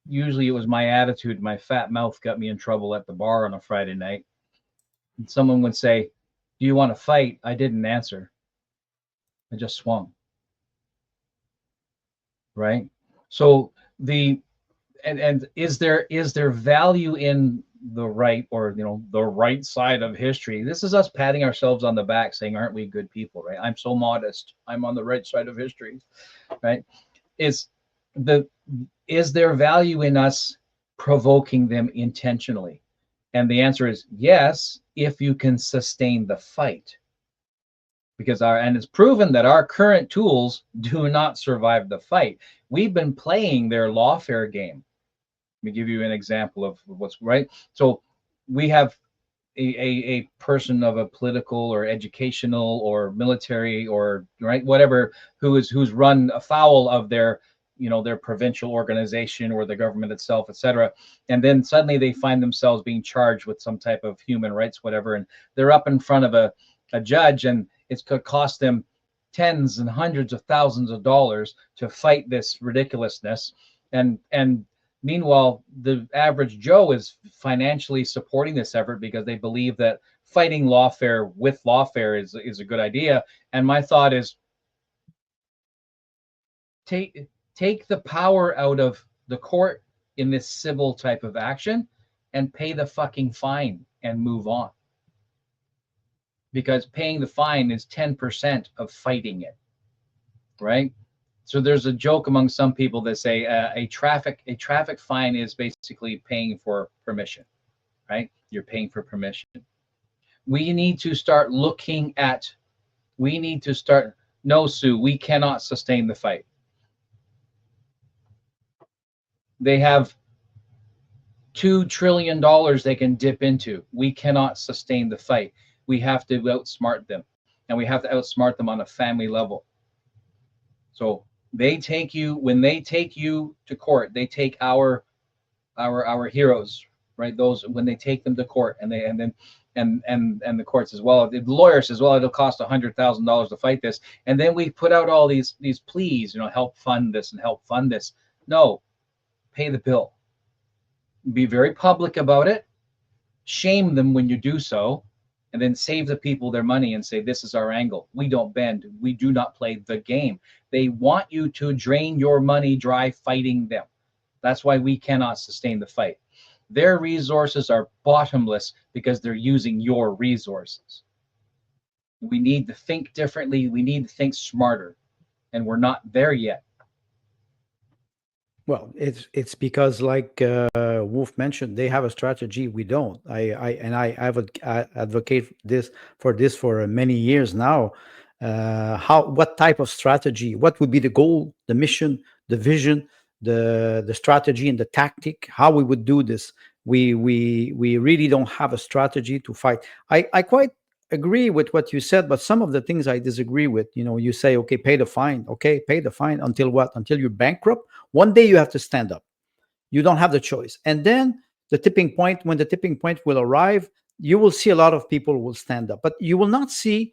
usually it was my attitude, my fat mouth got me in trouble at the bar on a Friday night. And someone would say, "Do you want to fight?" I didn't answer. I just swung. Right. So the and is there value in the right, or the right side of history? This is us patting ourselves on the back, saying, "Aren't we good people?" Right? I'm so modest. I'm on the right side of history. Right? Is the is there value in us provoking them intentionally? And the answer is yes, if you can sustain the fight. Because it's proven that our current tools do not survive the fight. We've been playing their lawfare game. Let me give you an example of what's right. So we have a person of a political or educational or military or whatever, who's run afoul of their provincial organization or the government itself, etc. And then suddenly they find themselves being charged with some type of human rights, whatever, and they're up in front of a judge, and it's going to cost them tens and hundreds of thousands of dollars to fight this ridiculousness. And meanwhile, the average Joe is financially supporting this effort because they believe that fighting lawfare with lawfare is a good idea. And my thought is, take the power out of the court in this civil type of action and pay the fucking fine and move on. Because paying the fine is 10% of fighting it, right? So there's a joke among some people that say a traffic fine is basically paying for permission, right? You're paying for permission. We need to start looking at. We need to start. No, Sue, we cannot sustain the fight. They have $2 trillion they can dip into. We cannot sustain the fight. We have to outsmart them, and we have to outsmart them on a family level. So when they take you to court, they take our heroes, right? Those, when they take them to court, and the courts as well, the lawyer says, well, it'll cost $100,000 to fight this, and then we put out all these pleas, help fund this and help fund this. No, pay the bill. Be very public about it. Shame them when you do so, and then save the people their money and say, this is our angle. We don't bend. We do not play the game. They want you to drain your money dry fighting them. That's why we cannot sustain the fight. Their resources are bottomless because they're using your resources. We need to think differently. We need to think smarter, and we're not there yet. Well, it's because, like Wolf mentioned, they have a strategy. We don't. I advocate this for many years now. What type of strategy? What would be the goal, the mission, the vision, the strategy, and the tactic? How we would do this? We really don't have a strategy to fight. I quite agree with what you said, but some of the things I disagree with. You say, okay, pay the fine. Okay, pay the fine until what? Until you're bankrupt. One day you have to stand up. You don't have the choice. And then the tipping point, when the tipping point will arrive, you will see a lot of people will stand up, but you will not see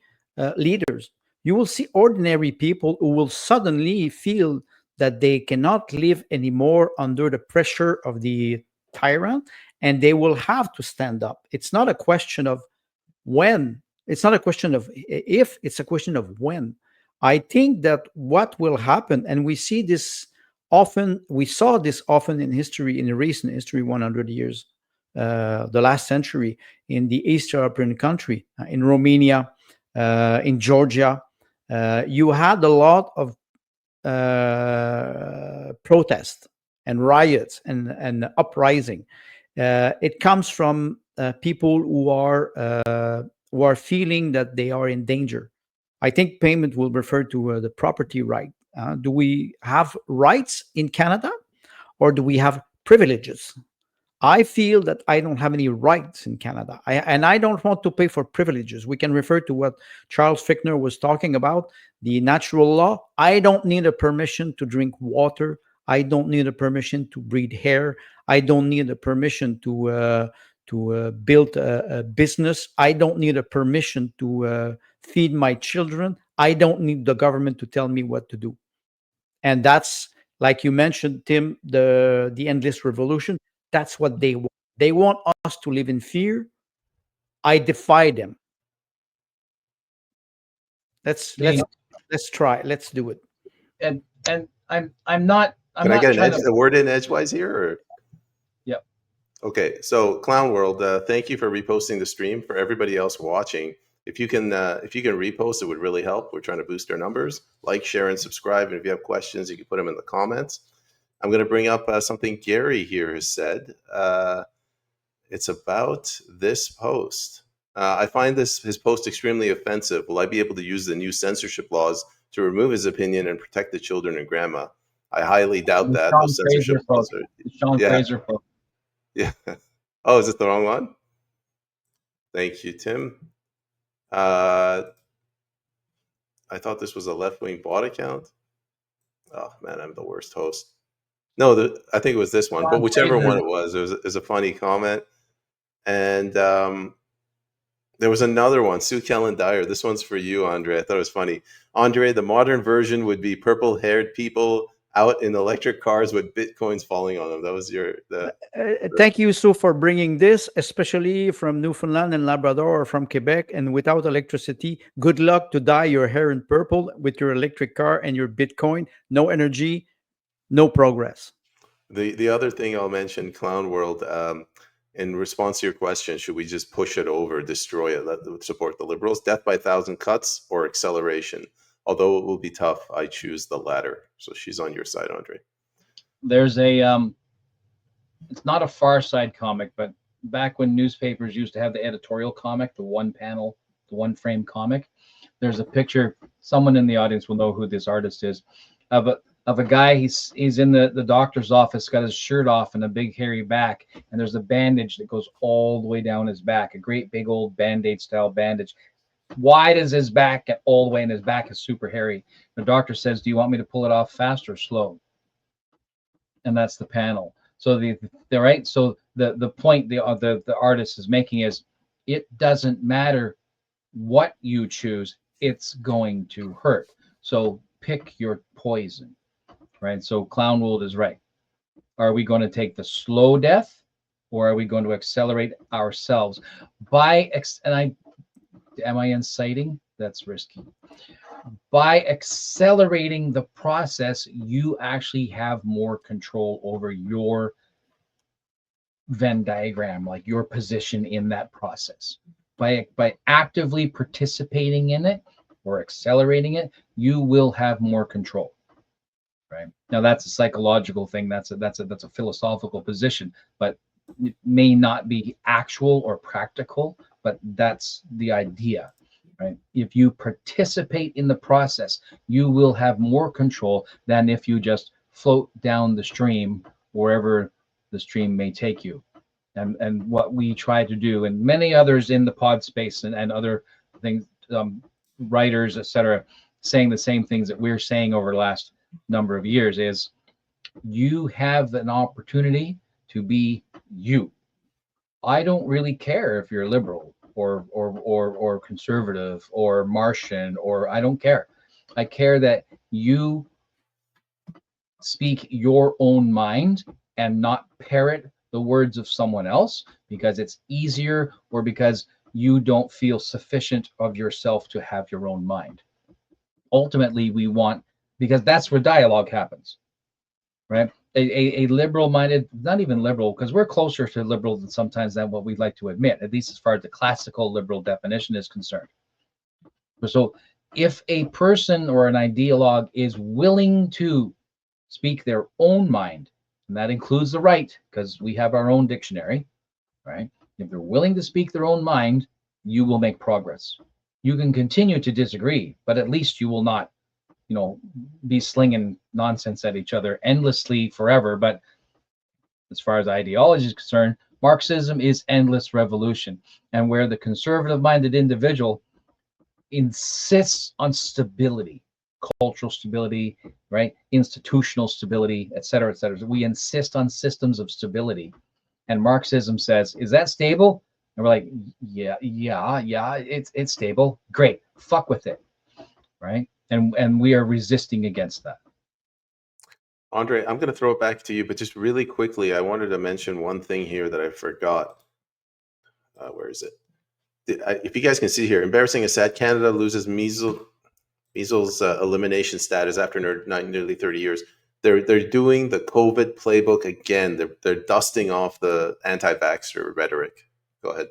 leaders. You will see ordinary people who will suddenly feel that they cannot live anymore under the pressure of the tyrant, and they will have to stand up. It's not a question of when, it's not a question of if, it's a question of when. I think that what will happen, and we see this often, we saw this often in history, in recent history, 100 years, the last century, in the East European country, in Romania, in Georgia, you had a lot of protest and riots and uprising. It comes from people who are feeling that they are in danger. I think payment will refer to the property right. Do we have rights in Canada, or do we have privileges? I feel that I don't have any rights in Canada, and I don't want to pay for privileges. We can refer to what Charles Fichtner was talking about, the natural law. I don't need a permission to drink water. I don't need a permission to breed hair. I don't need a permission to build a business. I don't need a permission to feed my children. I don't need the government to tell me what to do. And that's, like you mentioned, Tim, the endless revolution. That's what they want. They want us to live in fear. I defy them. let's See, let's let's try, let's do it. and I'm not Can I get trying to. a word in edgewise here? Or? Yep. Okay, so Clown World, thank you for reposting the stream. For everybody else watching, if you can repost, it would really help. We're trying to boost our numbers. Like, share, and subscribe. And if you have questions, you can put them in the comments. I'm going to bring up something Gary here has said. It's about this post. I find his post extremely offensive. Will I be able to use the new censorship laws to remove his opinion and protect the children and grandma? I highly doubt that. Those censorship laws are. Sean Yeah. Fraser post. Yeah. Oh, is it the wrong one? Thank you, Tim. I thought this was a left-wing bot account. Oh man, I'm the worst host. No, I think it was this one, but whichever one it was a funny comment. And there was another one, Sue Kellen Dyer. This one's for you, Andre. I thought it was funny. Andre, the modern version would be purple-haired people out in electric cars with bitcoins falling on them. That was Thank you, Sue, for bringing this, especially from Newfoundland and Labrador or from Quebec. And without electricity, good luck to dye your hair in purple with your electric car and your Bitcoin. No energy, no progress. The other thing I'll mention, Clown World, in response to your question, should we just push it over, destroy it, support the Liberals? Death by 1,000 cuts or acceleration? Although it will be tough, I choose the latter. So she's on your side, Andre. There's a it's not a Far Side comic, but back when newspapers used to have the editorial comic, the one panel, the one frame comic, there's a picture. Someone in the audience will know who this artist is, of a guy. He's in the doctor's office, got his shirt off and a big hairy back, and there's a bandage that goes all the way down his back, a great big old Band-Aid style bandage. Wide as his back, all the way, and his back is super hairy. The doctor says, "Do you want me to pull it off fast or slow?" And that's the panel. So the right. So the point the artist is making is, it doesn't matter what you choose, it's going to hurt. So pick your poison, right? So Clown World is right. Are we going to take the slow death, or are we going to accelerate ourselves am I inciting? That's risky. By accelerating the process, you actually have more control over your Venn diagram, like your position in that process. By actively participating in it or accelerating it, you will have more control. Right now, that's a psychological thing. That's a philosophical position, but it may not be actual or practical. But that's the idea, right? If you participate in the process, you will have more control than if you just float down the stream wherever the stream may take you. And what we try to do, and many others in the pod space and other things, writers, etc., saying the same things that we're saying over the last number of years, is you have an opportunity to be you. I don't really care if you're liberal. or conservative or Martian, or I don't care. I care that you speak your own mind and not parrot the words of someone else because it's easier or because you don't feel sufficient of yourself to have your own mind. Ultimately, we want, because that's where dialogue happens, right? A liberal minded, not even liberal, because we're closer to liberal than sometimes than what we'd like to admit, at least as far as the classical liberal definition is concerned. So if a person or an ideologue is willing to speak their own mind, and that includes the right, because we have our own dictionary, right? If they're willing to speak their own mind, you will make progress. You can continue to disagree, but at least you will not, be slinging nonsense at each other endlessly forever. But as far as ideology is concerned, Marxism is endless revolution. And where the conservative-minded individual insists on stability, cultural stability, right? Institutional stability, et cetera, et cetera. We insist on systems of stability. And Marxism says, is that stable? And we're like, yeah, it's stable. Great. Fuck with it. Right. And we are resisting against that. Andre, I'm going to throw it back to you, but just really quickly, I wanted to mention one thing here that I forgot. Where is it? If you guys can see here, embarrassing is sad. Canada loses measles elimination status after nearly 30 years. They're doing the COVID playbook again. They're dusting off the anti-vaxxer rhetoric. Go ahead.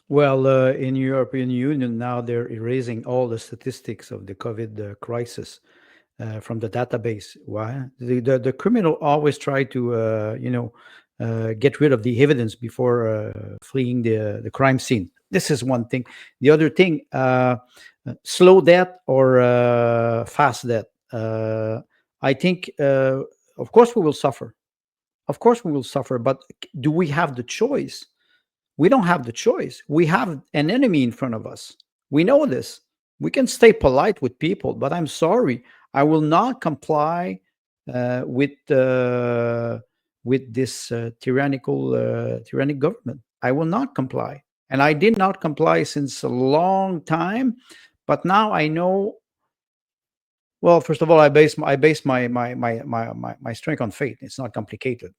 Well, in European Union now they're erasing all the statistics of the COVID crisis from the database. Why? The criminal always try to get rid of the evidence before fleeing the crime scene. This is one thing. The other thing, slow death or fast death. I think, of course, we will suffer. Of course, we will suffer. But do we have the choice? We don't have the choice. We have an enemy in front of us. We know this. We can stay polite with people, but I'm sorry, I will not comply with this tyrannic government. I will not comply, and I did not comply since a long time. But now I know. Well, first of all, I base my strength on faith. It's not complicated.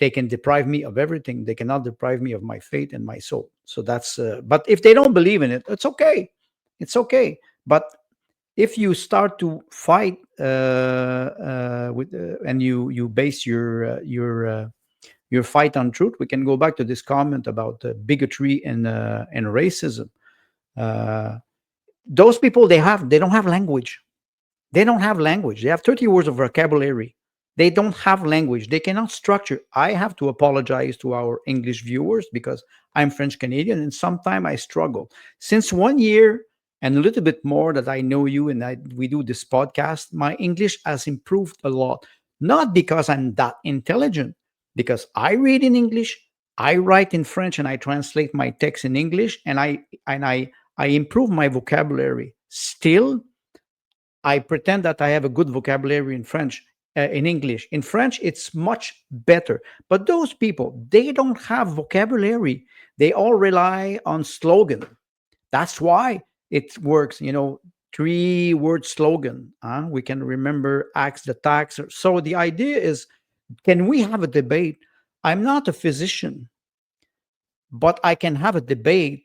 They can deprive me of everything. They cannot deprive me of my faith and my soul. So that's. But if they don't believe in it, it's okay. It's okay. But if you start to fight with and you base your fight on truth, we can go back to this comment about bigotry and racism. Those people they don't have language. They don't have language. They have 30 words of vocabulary. They don't have language. They cannot structure. I have to apologize to our English viewers because I'm French Canadian and sometimes I struggle. Since 1 year and a little bit more that I know you and we do this podcast, my English has improved a lot. Not because I'm that intelligent, because I read in English, I write in French, and I translate my text in English, and I improve my vocabulary. Still, I pretend that I have a good vocabulary in French, in English. In French, it's much better. But those people, they don't have vocabulary. They all rely on slogan. That's why it works. 3-word slogan. We can remember axe the tax. So the idea is, can we have a debate? I'm not a physician, but I can have a debate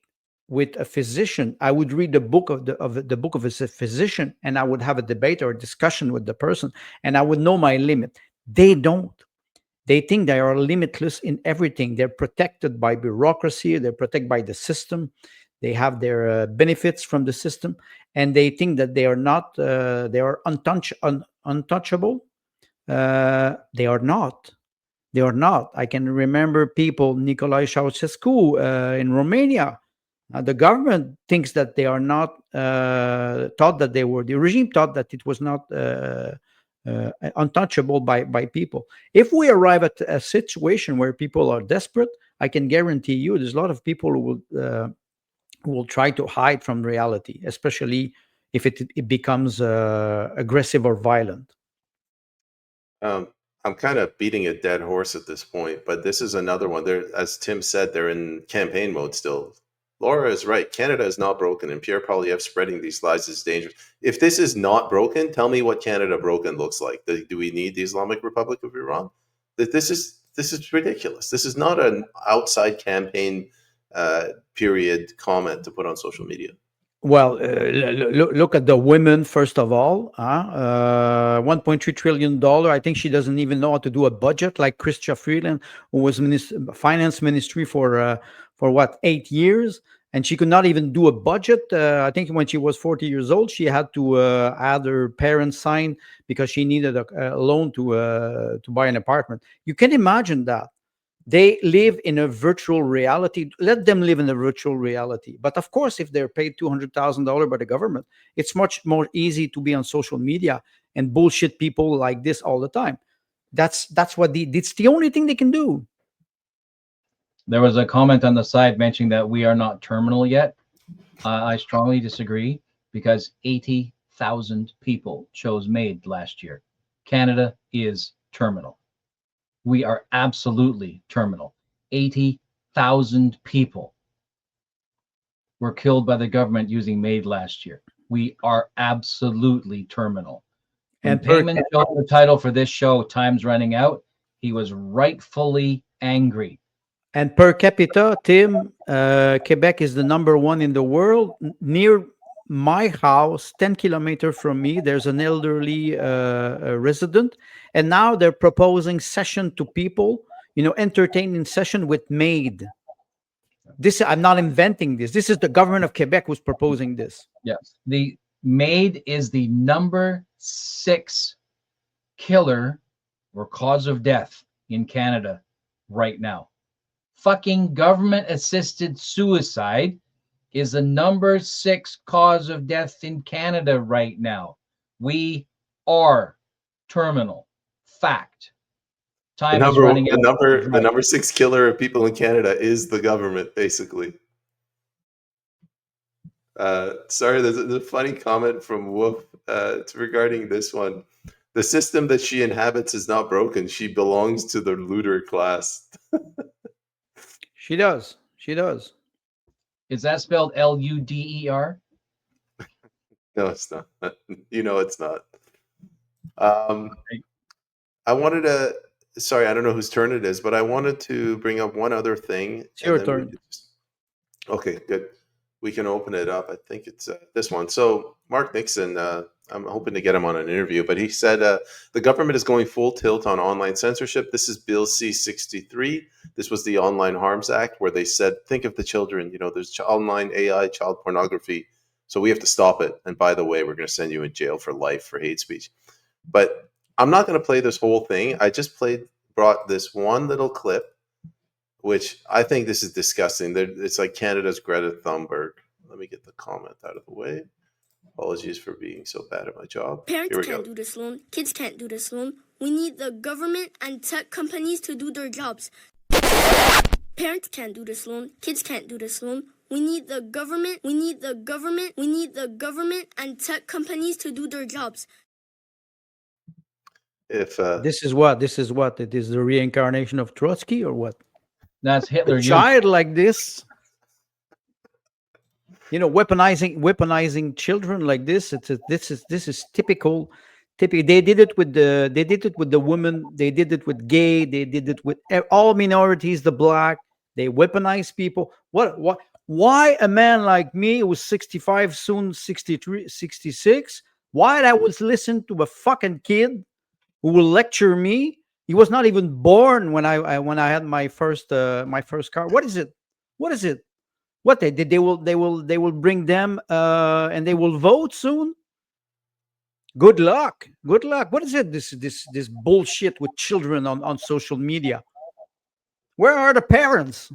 with a physician. I would read the book of the book of a physician, and I would have a debate or a discussion with the person, and I would know my limit. They don't. They think they are limitless in everything. They're protected by bureaucracy. They're protected by the system. They have their benefits from the system, and they think that they are not. They are untouchable. They are not. They are not. I can remember people, Nicolae Ceausescu in Romania. The government thinks that they are not thought that they were. The regime thought that it was not untouchable by people. If we arrive at a situation where people are desperate, I can guarantee you, there's a lot of people who will try to hide from reality, especially if it becomes aggressive or violent. I'm kind of beating a dead horse at this point, but this is another one. As Tim said, they're in campaign mode still. Laura is right. Canada is not broken, and Pierre Poilievre spreading these lies is dangerous. If this is not broken, tell me what Canada broken looks like. Do we need the Islamic Republic of Iran? This is ridiculous. This is not an outside campaign period comment to put on social media. Well, look at the women first of all. $1.3 trillion. I think she doesn't even know how to do a budget, like Chrystia Freeland, who was finance ministry for what 8 years, and she could not even do a budget. I think when she was 40 years old, she had to add her parents' sign because she needed a loan to buy an apartment. You can imagine that. They live in a virtual reality. Let them live in a virtual reality. But of course, if they're paid $200,000 by the government, it's much more easy to be on social media and bullshit people like this all the time. That's what it's the only thing they can do. There was a comment on the side mentioning that we are not terminal yet. I strongly disagree, because 80,000 people chose MAID last year. Canada is terminal. We are absolutely terminal. 80,000 people were killed by the government using MAID last year. We are absolutely terminal. When Payman showed the title for this show, Time's Running Out, he was rightfully angry. And per capita, Tim, Quebec is the number one in the world. Near my house, 10 kilometers from me, there's an elderly resident. And now they're proposing session to people, entertaining session with MAID. This, I'm not inventing this. This is the government of Quebec who's proposing this. Yes. The MAID is the number 6 killer or cause of death in Canada right now. Fucking government-assisted suicide is the number 6 cause of death in Canada right now. We are terminal. Fact. Time is running out. The number 6 killer of people in Canada is the government, basically. Sorry, there's a funny comment from Wolf. It's regarding this one. The system that she inhabits is not broken. She belongs to the looter class. She does. She does. Is that spelled L-U-D-E-R? No, it's not. It's not. I wanted to. Sorry, I don't know whose turn it is, but I wanted to bring up one other thing. It's your turn. Okay, good. We can open it up. I think it's this one. So Mark Nixon, I'm hoping to get him on an interview, but he said the government is going full tilt on online censorship. This is Bill C-63. This was the Online Harms Act, where they said, think of the children. There's online AI, child pornography. So we have to stop it. And by the way, we're going to send you in jail for life for hate speech. But I'm not going to play this whole thing. I just brought this one little clip, which I think this is disgusting. It's like Canada's Greta Thunberg. Let me get the comment out of the way. Apologies for being so bad at my job. Parents can't do this alone. Kids can't do this alone. We need the government and tech companies to do their jobs. Parents can't do this alone. Kids can't do this alone. We need the government. We need the government. We need the government and tech companies to do their jobs. If this is what it is, the reincarnation of Trotsky, or what? That's Hitler. A child like this, weaponizing children like this. This is typical. They did it with the women. They did it with gay. They did it with all minorities. The black. They weaponize people. What? Why a man like me, who was 65, soon 63, 66? Why I would listen to a fucking kid who will lecture me? He was not even born when I had my first car. What is it? What they will bring them and they will vote soon. Good luck. What is it? This bullshit with children on social media. Where are the parents?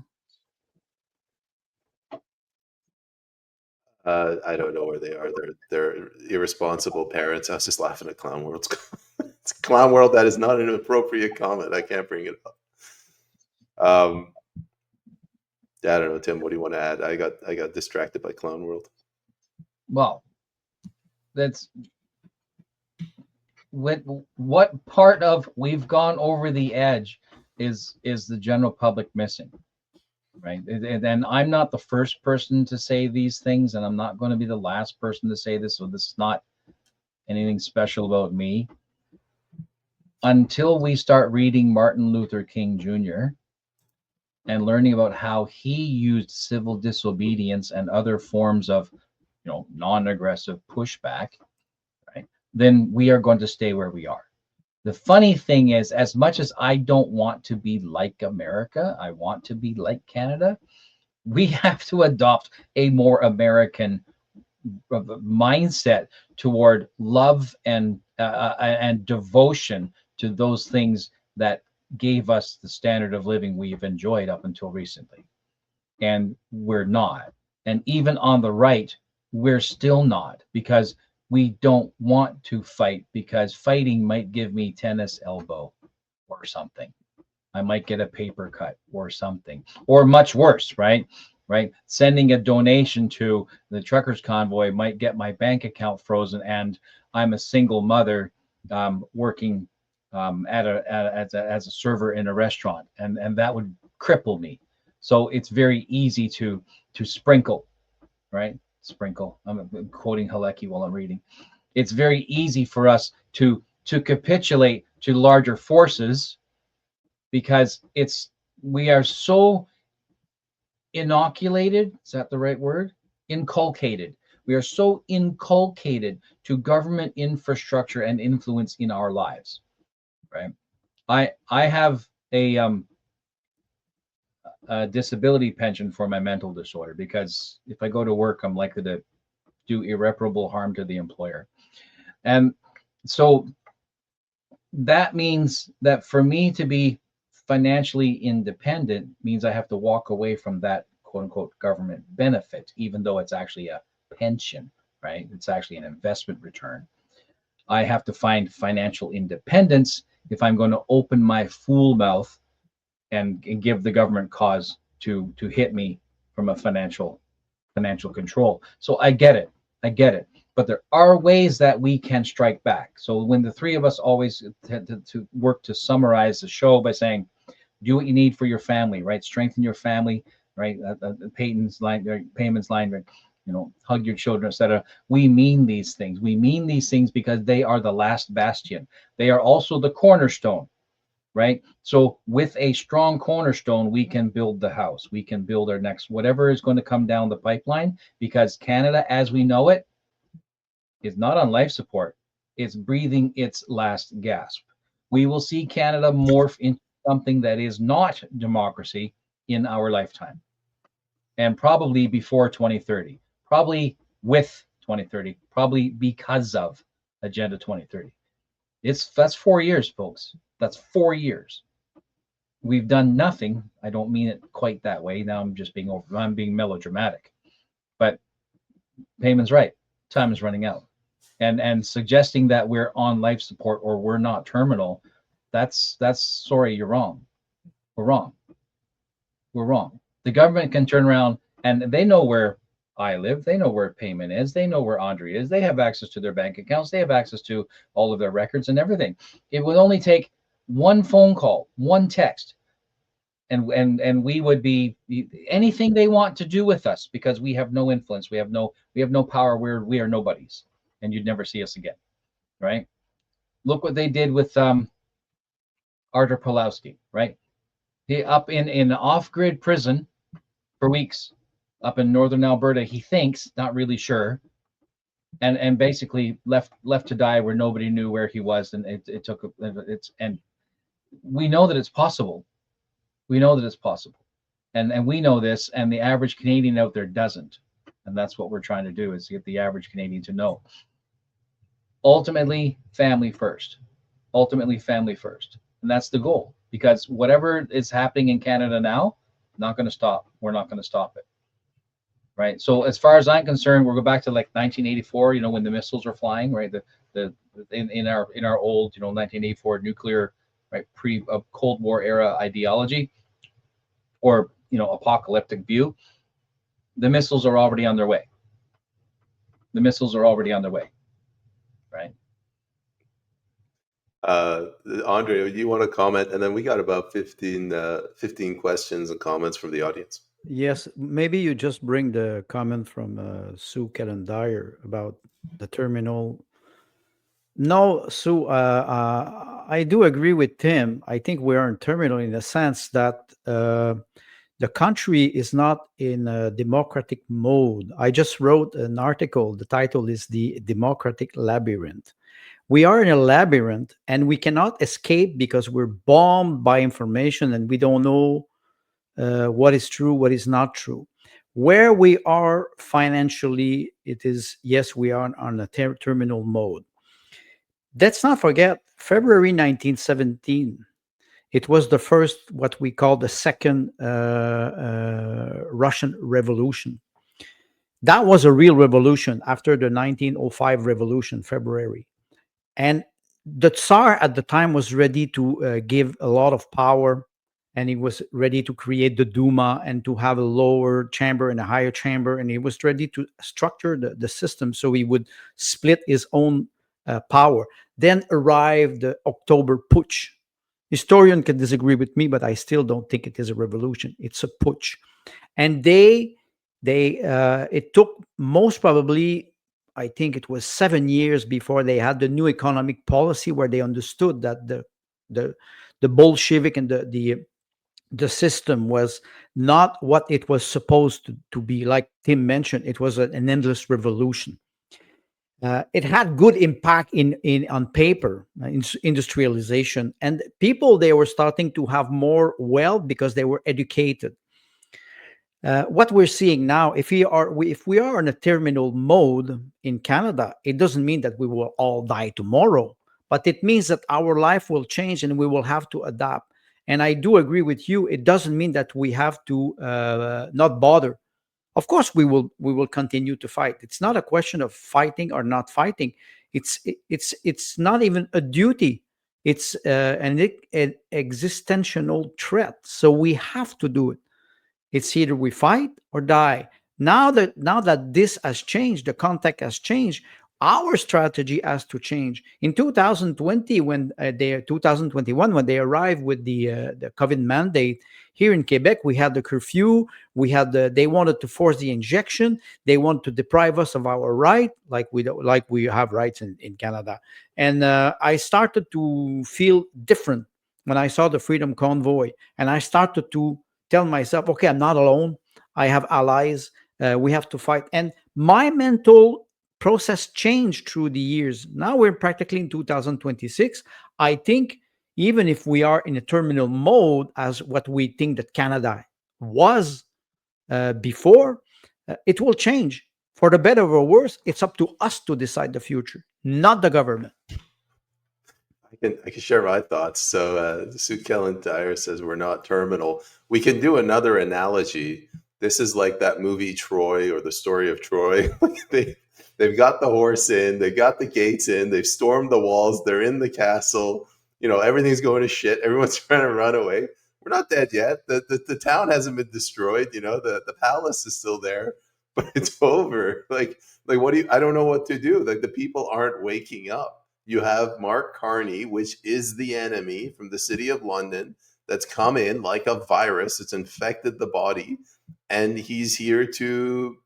I don't know where they are. They're irresponsible parents. I was just laughing at Clown World's. It's Clown World. That is not an appropriate comment. I can't bring it up. I don't know, Tim. What do you want to add? I got distracted by Clown World. Well, that's what part of we've gone over the edge is the general public missing. right? And I'm not the first person to say these things, and I'm not going to be the last person to say this. So this is not anything special about me. Until we start reading Martin Luther King Jr. and learning about how he used civil disobedience and other forms of, non-aggressive pushback, right? Then we are going to stay where we are. The funny thing is, as much as I don't want to be like America, I want to be like Canada. We have to adopt a more American mindset toward love and devotion to those things that gave us the standard of living we've enjoyed up until recently. And we're not. And even on the right, we're still not, because we don't want to fight, because fighting might give me tennis elbow or something. I might get a paper cut or something, or much worse, right? Right. Sending a donation to the truckers convoy might get my bank account frozen, and I'm a single mother working as a server in a restaurant, and that would cripple me. So it's very easy to sprinkle, right? Sprinkle. I'm quoting Halecki while I'm reading. It's very easy for us to capitulate to larger forces, because we are so inoculated. Is that the right word? Inculcated. We are so inculcated to government infrastructure and influence in our lives, right? I have a disability pension for my mental disorder, because if I go to work, I'm likely to do irreparable harm to the employer. And so that means that for me to be financially independent means I have to walk away from that quote unquote government benefit, even though it's actually a pension, right? It's actually an investment return. I have to find financial independence if I'm going to open my fool mouth and give the government cause to hit me from a financial control. So I get it. But there are ways that we can strike back. So when the three of us always tend to work to summarize the show by saying, do what you need for your family, right? Strengthen your family, right? Payment's line, hug your children, etc. We mean these things. We mean these things because they are the last bastion. They are also the cornerstone, right? So with a strong cornerstone, we can build the house. We can build our next, whatever is going to come down the pipeline, because Canada, as we know it, is not on life support. It's breathing its last gasp. We will see Canada morph into something that is not democracy in our lifetime, and probably before 2030, probably with 2030, probably because of Agenda 2030. That's 4 years, folks. That's 4 years. We've done nothing. I don't mean it quite that way. Now I'm being melodramatic. But Payman's right. Time is running out. And suggesting that we're on life support or we're not terminal, that's sorry, you're wrong. We're wrong. The government can turn around, and they know where I live. They know where Payman is. They know where Andre is. They have access to their bank accounts. They have access to all of their records and everything. It would only take one phone call, one text, and we would be anything they want to do with us, because we have no influence. We have no power. We are nobodies, and you'd never see us again, right? Look what they did with Artur Pawlowski, right? He up in off-grid prison for weeks up in northern Alberta. He thinks, not really sure, and basically left to die where nobody knew where he was, and and we know that it's possible. We know that it's possible, and we know this, and the average Canadian out there doesn't, and that's what we're trying to do, is get the average Canadian to know. Ultimately, family first. And that's the goal, because whatever is happening in Canada now, not going to stop. We're not going to stop it, right? So as far as I'm concerned, we'll go back to like 1984, when the missiles were flying, right? In our old, 1984 nuclear, right, pre Cold War era ideology, or apocalyptic view. The missiles are already on their way. Right? Andre, do you want to comment? And then we got about 15 questions and comments from the audience. Yes, maybe you just bring the comment from Sue Calendar about the terminal. No, Sue, I do agree with Tim. I think we are in terminal in the sense that the country is not in a democratic mode. I just wrote an article. The title is The Democratic Labyrinth. We are in a labyrinth and we cannot escape because we're bombed by information and we don't know what is true, what is not true. Where we are financially, it is, yes, we are on a terminal mode. Let's not forget February 1917. It was the first, what we call the second Russian Revolution. That was a real revolution after the 1905 revolution, February. And the Tsar at the time was ready to give a lot of power, and he was ready to create the Duma and to have a lower chamber and a higher chamber. And he was ready to structure the system so he would split his own power. Then arrived the October Putsch. Historian can disagree with me, but I still don't think it is a revolution. It's a putsch. And it took most probably, I think it was 7 years before they had the new economic policy where they understood that the the Bolshevik and the system was not what it was supposed to be. Like Tim mentioned, it was an endless revolution. It had good impact in on paper, industrialization, and people, they were starting to have more wealth because they were educated. What we're seeing now, if we are in a terminal mode in Canada, it doesn't mean that we will all die tomorrow, but it means that our life will change and we will have to adapt. And I do agree with you. It doesn't mean that we have to not bother. Of course, we will continue to fight. It's not a question of fighting or not fighting. It's not even a duty. It's an existential threat. So we have to do it. It's either we fight or die. Now that this has changed, the context has changed. Our strategy has to change. In 2020, when 2021, when they arrived with the COVID mandate here in Quebec, we had the curfew. They wanted to force the injection. They want to deprive us of our right, like we don't, like we have rights in Canada. And I started to feel different when I saw the Freedom Convoy, and I started to tell myself, okay, I'm not alone. I have allies. We have to fight. And my mental process changed through the years. Now we're practically in 2026. I think even if we are in a terminal mode, as what we think that Canada was before, it will change for the better or worse. It's up to us to decide the future, not the government. I can share my thoughts. So Sue Kellen Dyer says we're not terminal. We can do another analogy. This is like that movie Troy, or the story of Troy. They've got the horse in, they got the gates in, they've stormed the walls, they're in the castle. Everything's going to shit. Everyone's trying to run away. We're not dead yet. The town hasn't been destroyed. The palace is still there, but it's over. Like what do you? I don't know what to do. Like, the people aren't waking up. You have Mark Carney, which is the enemy from the city of London, that's come in like a virus. It's infected the body, and he's here to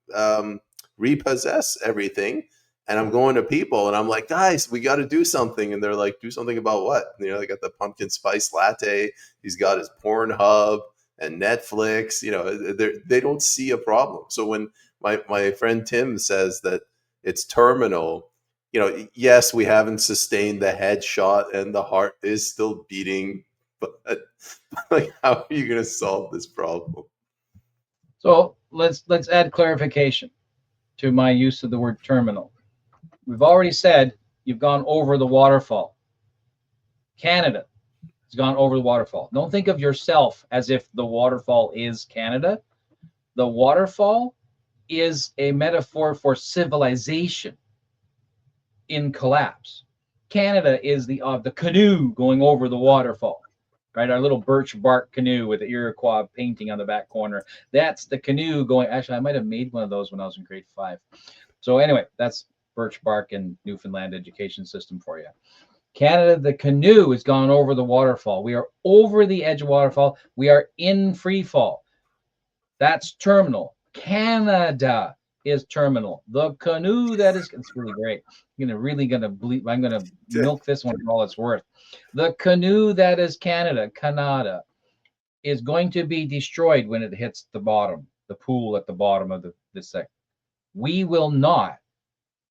repossess everything. And I'm going to people and I'm like, guys, we got to do something. And they're like, do something about what? They got the pumpkin spice latte. He's got his Pornhub and Netflix. They don't see a problem. So when my friend Tim says that it's terminal, yes, we haven't sustained the headshot and the heart is still beating, but like, how are you going to solve this problem? So let's add clarification to my use of the word terminal. We've already said you've gone over the waterfall. Canada has gone over the waterfall. Don't think of yourself as if the waterfall is Canada. The waterfall is a metaphor for civilization in collapse. Canada is the canoe going over the waterfall, right? Our little birch bark canoe with the Iroquois painting on the back corner. That's the canoe going. Actually, I might have made one of those when I was in grade 5. So anyway, that's birch bark and Newfoundland education system for you. Canada, the canoe has gone over the waterfall. We are over the edge of waterfall. We are in free fall. That's terminal. Canada is terminal. The canoe that is, it's really great. I'm gonna milk this one for all it's worth. The canoe that is Canada, is going to be destroyed when it hits the bottom, the pool at the bottom of this thing. We will not.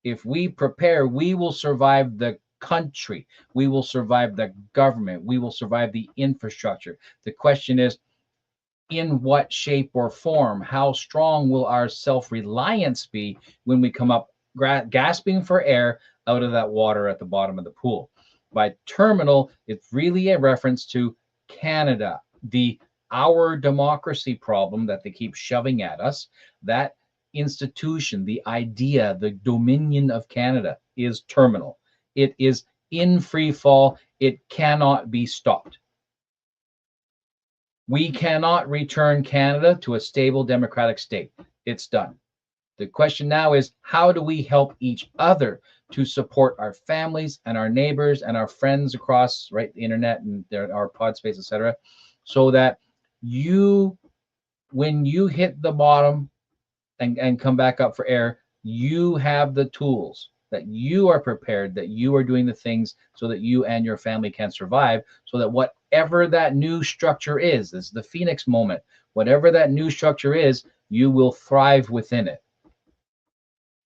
If we prepare, we will survive the country. We will survive the government. We will survive the infrastructure. The question is, in what shape or form? How strong will our self-reliance be when we come up gasping for air out of that water at the bottom of the pool? By terminal, it's really a reference to Canada, our democracy problem that they keep shoving at us. That institution, the idea, the dominion of Canada is terminal. It is in free fall. It cannot be stopped. We cannot return Canada to a stable democratic state. It's done. The question now is, how do we help each other to support our families and our neighbors and our friends across the internet and our pod space, etc., so that when you hit the bottom and come back up for air, you have the tools, that you are prepared, that you are doing the things so that you and your family can survive, so that whatever that new structure is, this is the Phoenix moment, whatever that new structure is, you will thrive within it.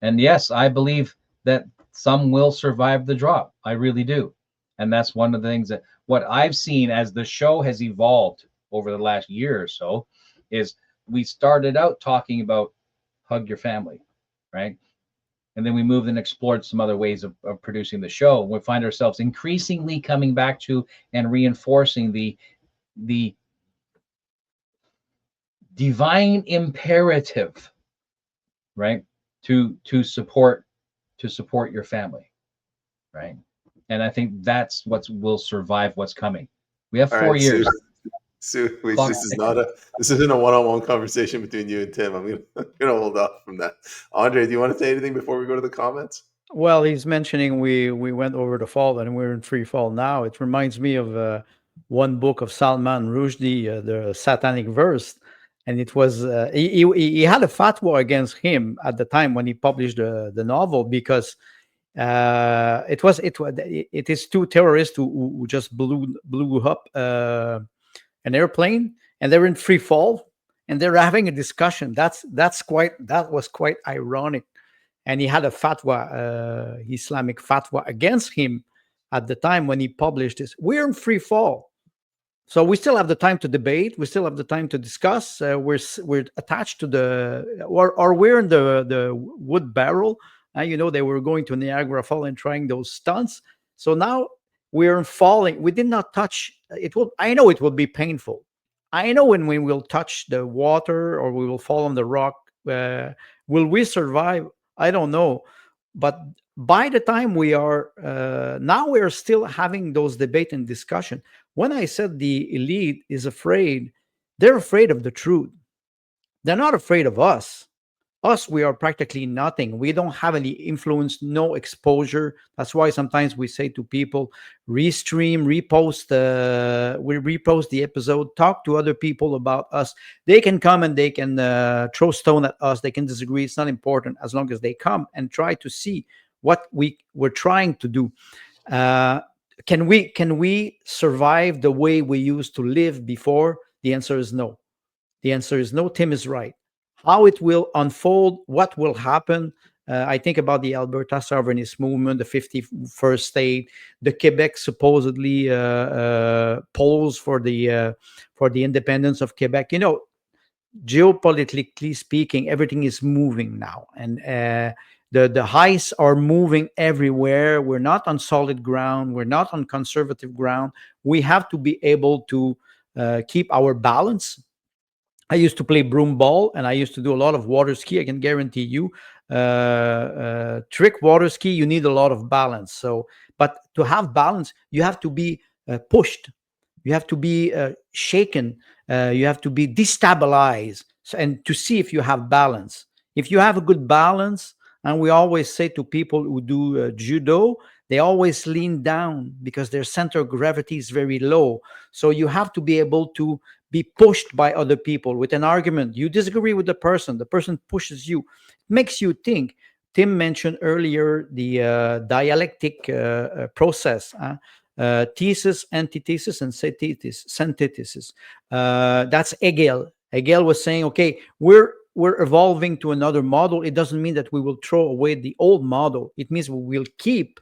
And yes, I believe that some will survive the drop. I really do. And that's one of the things that what I've seen as the show has evolved over the last year or so is we started out talking about hug your family, right? And then we moved and explored some other ways of producing the show. We find ourselves increasingly coming back to and reinforcing the divine imperative, right? To support your family, right? And I think that's what will survive what's coming. We have 4 years. Sue, this isn't a one-on-one conversation between you and Tim. I'm gonna hold off from that. Andre, do you want to say anything before we go to the comments? Well, he's mentioning we went over the fall and we're in free fall now. It reminds me of one book of Salman Rushdie, the Satanic Verse, and it was he had a fatwa against him at the time when he published the novel, because it is two terrorists who just blew up an airplane, and they're in free fall and they're having a discussion. That was quite ironic. And he had a fatwa, Islamic fatwa against him at the time when he published this. We're in free fall, so we still have the time to debate. We still have the time to discuss. We're attached to or we're in the wood barrel. They were going to Niagara Falls and trying those stunts. So now we're falling. We did not touch it. I know it will be painful. I know when we will touch the water or we will fall on the rock. Will we survive? I don't know. But by the time we are now, we are still having those debate and discussion. When I said the elite is afraid, they're afraid of the truth. They're not afraid of us. We are practically nothing. We don't have any influence, no exposure. That's why sometimes we say to people, restream, repost, we repost the episode, talk to other people about us. They can come and they can throw stone at us. They can disagree. It's not important, as long as they come and try to see what we're trying to do. Can we survive the way we used to live before? The answer is no. The answer is no. Tim is right. How it will unfold, what will happen. I think about the Alberta sovereignist movement, the 51st state, the Quebec supposedly polls for the independence of Quebec. Geopolitically speaking, everything is moving now, and the ice are moving everywhere. We're not on solid ground. We're not on conservative ground. We have to be able to keep our balance. I used to play broom ball and I used to do a lot of water ski. I can guarantee you, trick water ski, you need a lot of balance. So, but to have balance, you have to be pushed. You have to be shaken. You have to be destabilized, and to see if you have balance. If you have a good balance, and we always say to people who do judo, they always lean down because their center of gravity is very low. So you have to be able to be pushed by other people with an argument. You disagree with the person pushes you, makes you think. Tim mentioned earlier the dialectic process, thesis, antithesis, and synthesis. That's Hegel. Hegel was saying, okay, we're evolving to another model. It doesn't mean that we will throw away the old model. It means we will keep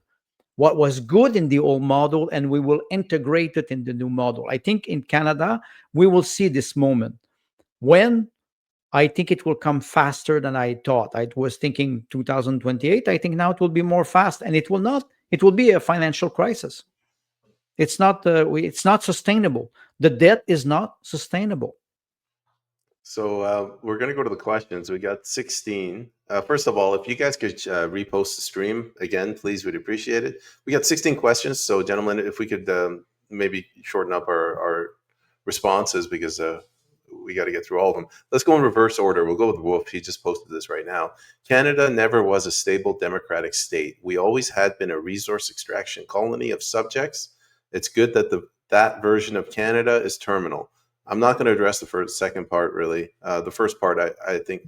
what was good in the old model and we will integrate it in the new model. I think in Canada, we will see this moment. When? I think it will come faster than I thought. I was thinking 2028. I think now it will be more fast, and it will not. It will be a financial crisis. It's not. It's not sustainable. The debt is not sustainable. So we're going to go to the questions. We got 16. First of all, if you guys could repost the stream again, please, we'd appreciate it. We got 16 questions. So, gentlemen, if we could maybe shorten up our responses, because we got to get through all of them. Let's go in reverse order. We'll go with Wolf. He just posted this right now. Canada never was a stable democratic state. We always had been a resource extraction colony of subjects. It's good that that version of Canada is terminal. I'm not going to address the second part, really. The first part, I think,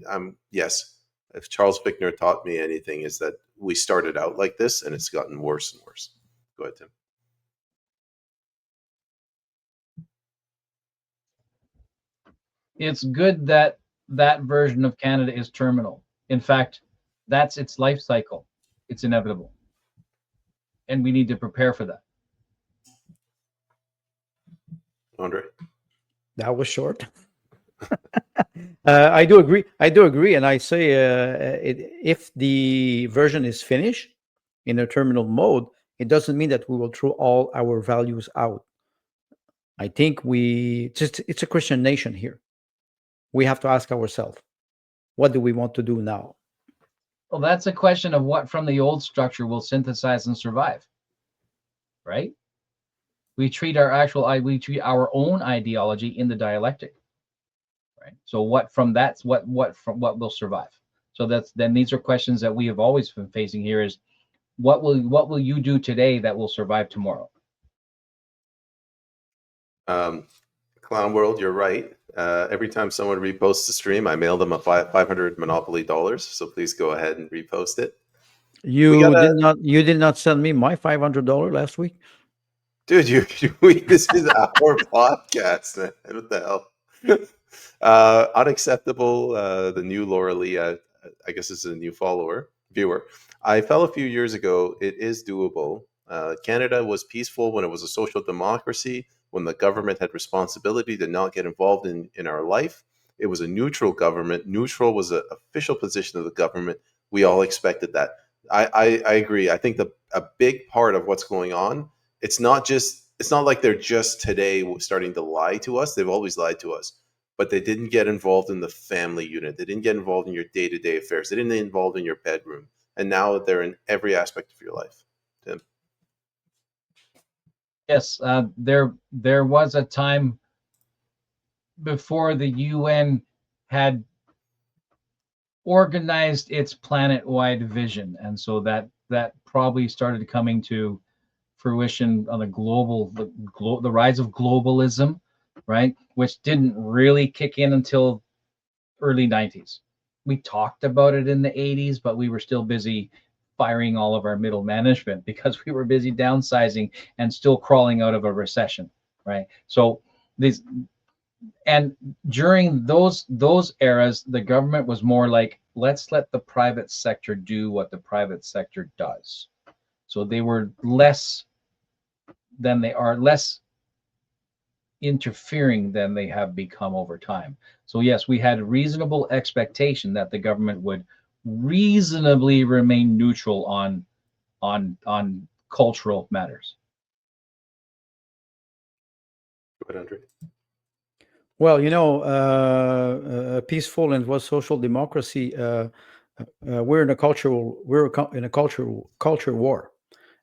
yes, if Charles Fichtner taught me anything, is that we started out like this and it's gotten worse and worse. Go ahead, Tim. It's good that that version of Canada is terminal. In fact, that's its life cycle. It's inevitable. And we need to prepare for that. Andre? That was short. I do agree. And I say if the version is finished in a terminal mode, it doesn't mean that we will throw all our values out. I think it's a Christian nation here. We have to ask ourselves, what do we want to do now? Well, that's a question of what from the old structure will synthesize and survive, right? We treat our own ideology in the dialectic, right? So what from that's what will survive? So then these are questions that we have always been facing here: is what will you do today that will survive tomorrow? Clown World, you're right. Every time someone reposts the stream, I mail them a 500 Monopoly dollars. So please go ahead and repost it. You did not send me my $500 last week. Dude, this is our podcast, man. What the hell? Unacceptable. The new Laura Lee, I guess this is a new viewer. I fell a few years ago. It is doable. Canada was peaceful when it was a social democracy, when the government had responsibility to not get involved in our life. It was a neutral government. Neutral was an official position of the government. We all expected that. I agree. I think a big part of what's going on, it's not like they're just today starting to lie to us. They've always lied to us, but they didn't get involved in the family unit. They didn't get involved in your day-to-day affairs. They didn't get involved in your bedroom. And now they're in every aspect of your life. Tim? Yes, there was a time before the UN had organized its planet-wide vision, and so that probably started coming to fruition on the rise of globalism, right? Which didn't really kick in until early 90s. We talked about it in the 80s, but we were still busy firing all of our middle management because we were busy downsizing and still crawling out of a recession, right? So during those eras, the government was more like, let's let the private sector do what the private sector does. So they were less interfering than they have become over time. So yes, we had reasonable expectation that the government would reasonably remain neutral on cultural matters. Go ahead, Andre. Well, peaceful and was social democracy. We're in a culture war,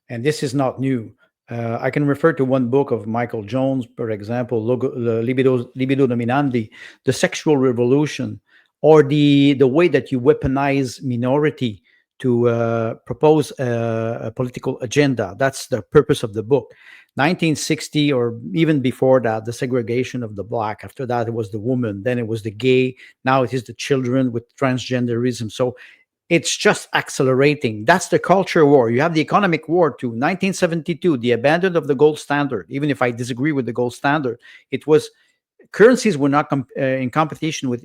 and this is not new. I can refer to one book of Michael Jones, for example, Libido Dominandi, the sexual revolution, or the way that you weaponize minority propose a political agenda. That's the purpose of the book. 1960, or even before that, the segregation of the black. After that, it was the woman. Then it was the gay. Now it is the children with transgenderism. So it's just accelerating. That's the culture war. You have the economic war too. 1972, the abandonment of the gold standard. Even if I disagree with the gold standard, it was currencies were not in competition with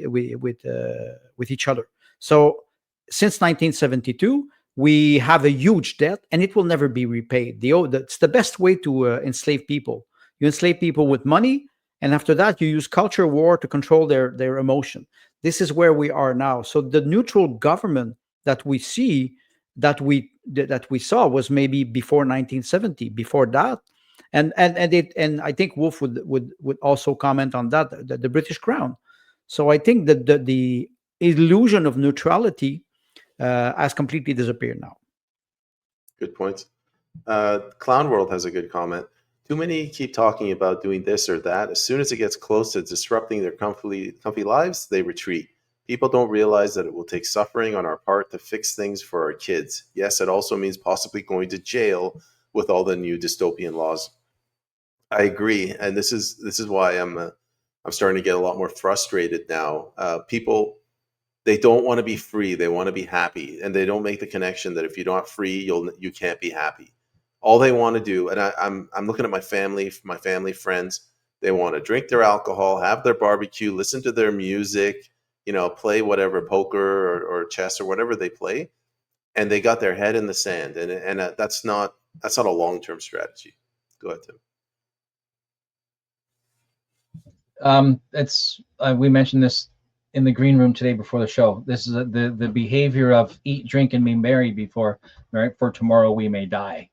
each other. So since 1972, we have a huge debt, and it will never be repaid. It's the best way to enslave people. You enslave people with money, and after that, you use culture war to control their emotion. This is where we are now. So the neutral government that we see, that we saw, was maybe before 1970. Before that, and I think Wolf would also comment on that, the British Crown. So I think that the illusion of neutrality has completely disappeared now. Good point. Clown World has a good comment. Too many keep talking about doing this or that. As soon as it gets close to disrupting their comfy lives, they retreat. People don't realize that it will take suffering on our part to fix things for our kids. Yes, it also means possibly going to jail with all the new dystopian laws. I agree, and this is why I'm starting to get a lot more frustrated now. People, they don't want to be free; they want to be happy, and they don't make the connection that if you're not free, you can't be happy. All they want to do, and I'm looking at my family friends. They want to drink their alcohol, have their barbecue, listen to their music, play whatever poker or chess or whatever they play, and they got their head in the sand, and that's not a long-term strategy. Go ahead, Tim. It's we mentioned this in the green room today before the show. This is the behavior of eat, drink, and be merry for tomorrow we may die,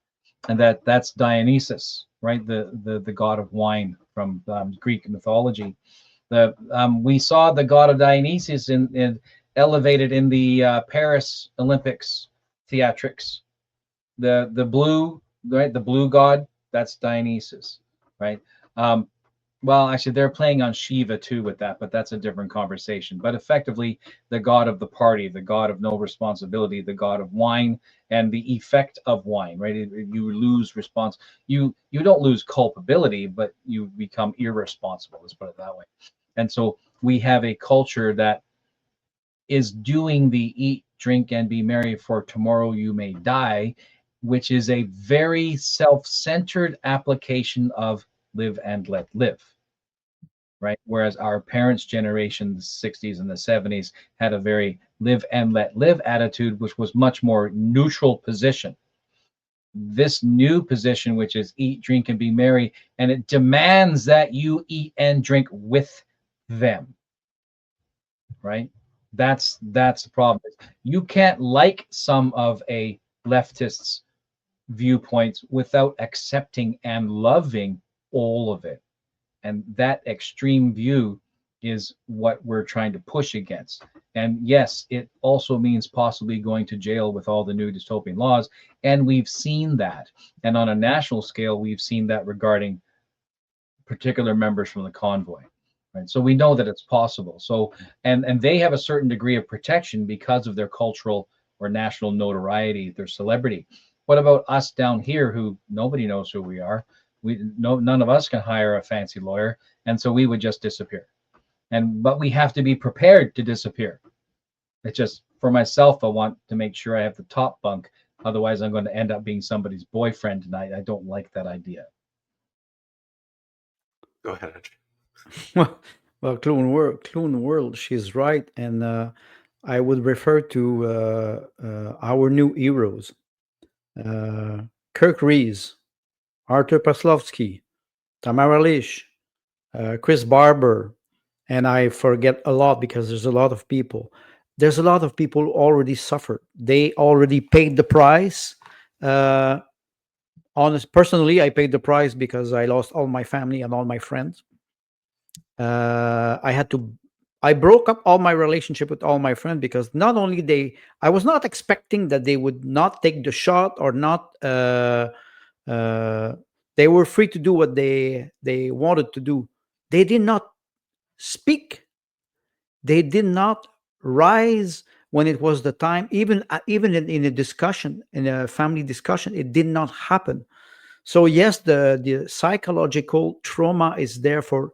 and that's Dionysus, right? The god of wine from Greek mythology. We saw the god of Dionysus in elevated in the Paris Olympics theatrics. The blue, right? The blue god, that's Dionysus, right? Well, actually, they're playing on Shiva too with that, but that's a different conversation. But effectively, the god of the party, the god of no responsibility, the god of wine and the effect of wine, right? You lose response. You don't lose culpability, but you become irresponsible. Let's put it that way. And so we have a culture that is doing the eat, drink, and be merry for tomorrow you may die, which is a very self-centered application of live and let live, right? Whereas our parents' generation, the 60s and the 70s, had a very live and let live attitude, which was much more neutral position. This new position, which is eat, drink, and be merry, and it demands that you eat and drink with them, right? That's the problem. You can't like some of a leftist's viewpoints without accepting and loving all of it. And that extreme view is what we're trying to push against. And yes, it also means possibly going to jail with all the new dystopian laws. And we've seen that. And on a national scale, we've seen that regarding particular members from the convoy. Right? So we know that it's possible. So and they have a certain degree of protection because of their cultural or national notoriety, their celebrity. What about us down here who nobody knows who we are? None of us can hire a fancy lawyer, and so we would just disappear. But we have to be prepared to disappear. It's just for myself, I want to make sure I have the top bunk. Otherwise, I'm going to end up being somebody's boyfriend tonight. I don't like that idea. Go ahead, Andrew. Well, Clone World, she's right, and I would refer to our new heroes, Kirk Rees, Arthur Paslovsky, Tamara Lish, Chris Barber, and I forget a lot because there's a lot of people. There's a lot of people who already suffered. They already paid the price. Personally, I paid the price because I lost all my family and all my friends. I broke up all my relationship with all my friends because not only I was not expecting that they would not take the shot or not. They were free to do what they wanted to do. They did not speak. They did not rise when it was the time, even in a discussion, in a family discussion, it did not happen. So yes, the psychological trauma is there for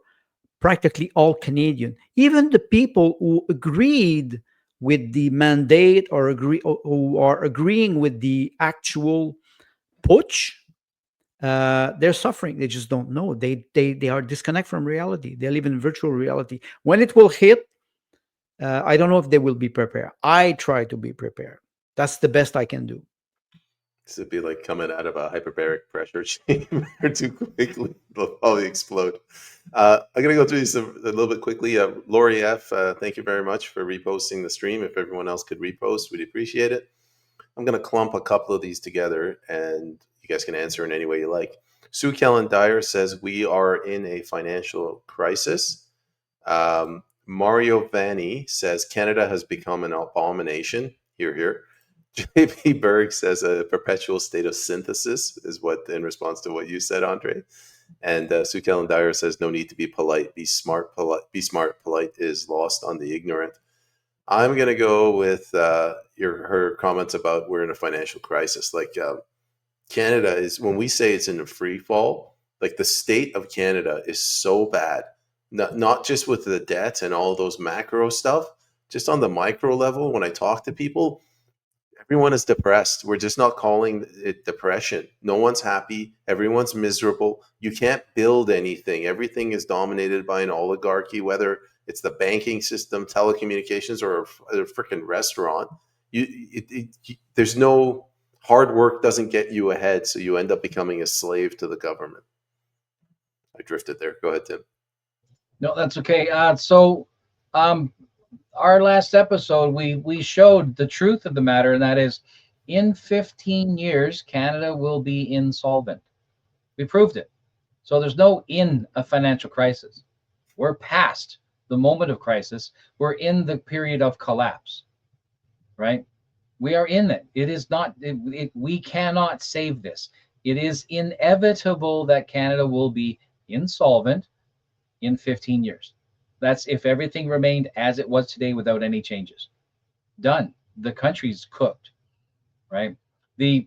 practically all Canadian, even the people who agreed with the mandate or who are agreeing with the actual putsch. They're suffering. They just don't know. They are disconnect from reality. They live in virtual reality. When it will hit, I don't know if they will be prepared. I try to be prepared. That's the best I can do. This would be like coming out of a hyperbaric pressure chamber too quickly. They'll probably explode. I'm going to go through these a little bit quickly. Lori F., thank you very much for reposting the stream. If everyone else could repost, we'd appreciate it. I'm going to clump a couple of these together, and you guys can answer in any way you like. Sue Kellen Dyer says, we are in a financial crisis. Mario Vanni says, Canada has become an abomination. Hear, hear. JP Berg says a perpetual state of synthesis is what, in response to what you said, Andre. And Sue Kellen Dyer says, no need to be polite. Be smart. Polite is lost on the ignorant. I'm going to go with her comments about we're in a financial crisis. Like Canada is, when we say it's in a free fall, like the state of Canada is so bad, not just with the debt and all those macro stuff, just on the micro level. When I talk to people, everyone is depressed. We're just not calling it depression. No one's happy. Everyone's miserable. You can't build anything. Everything is dominated by an oligarchy, whether it's the banking system, telecommunications, or a freaking restaurant. There's no hard work doesn't get you ahead, so you end up becoming a slave to the government. I drifted there. Go ahead, Tim. No, that's okay. Our last episode, we showed the truth of the matter, and that is, in 15 years, Canada will be insolvent. We proved it. So there's no in a financial crisis. We're past the moment of crisis. We're in the period of collapse, right? We are in it. It is not, we cannot save this. It is inevitable that Canada will be insolvent in 15 years. That's if everything remained as it was today without any changes. Done. The country's cooked, right? The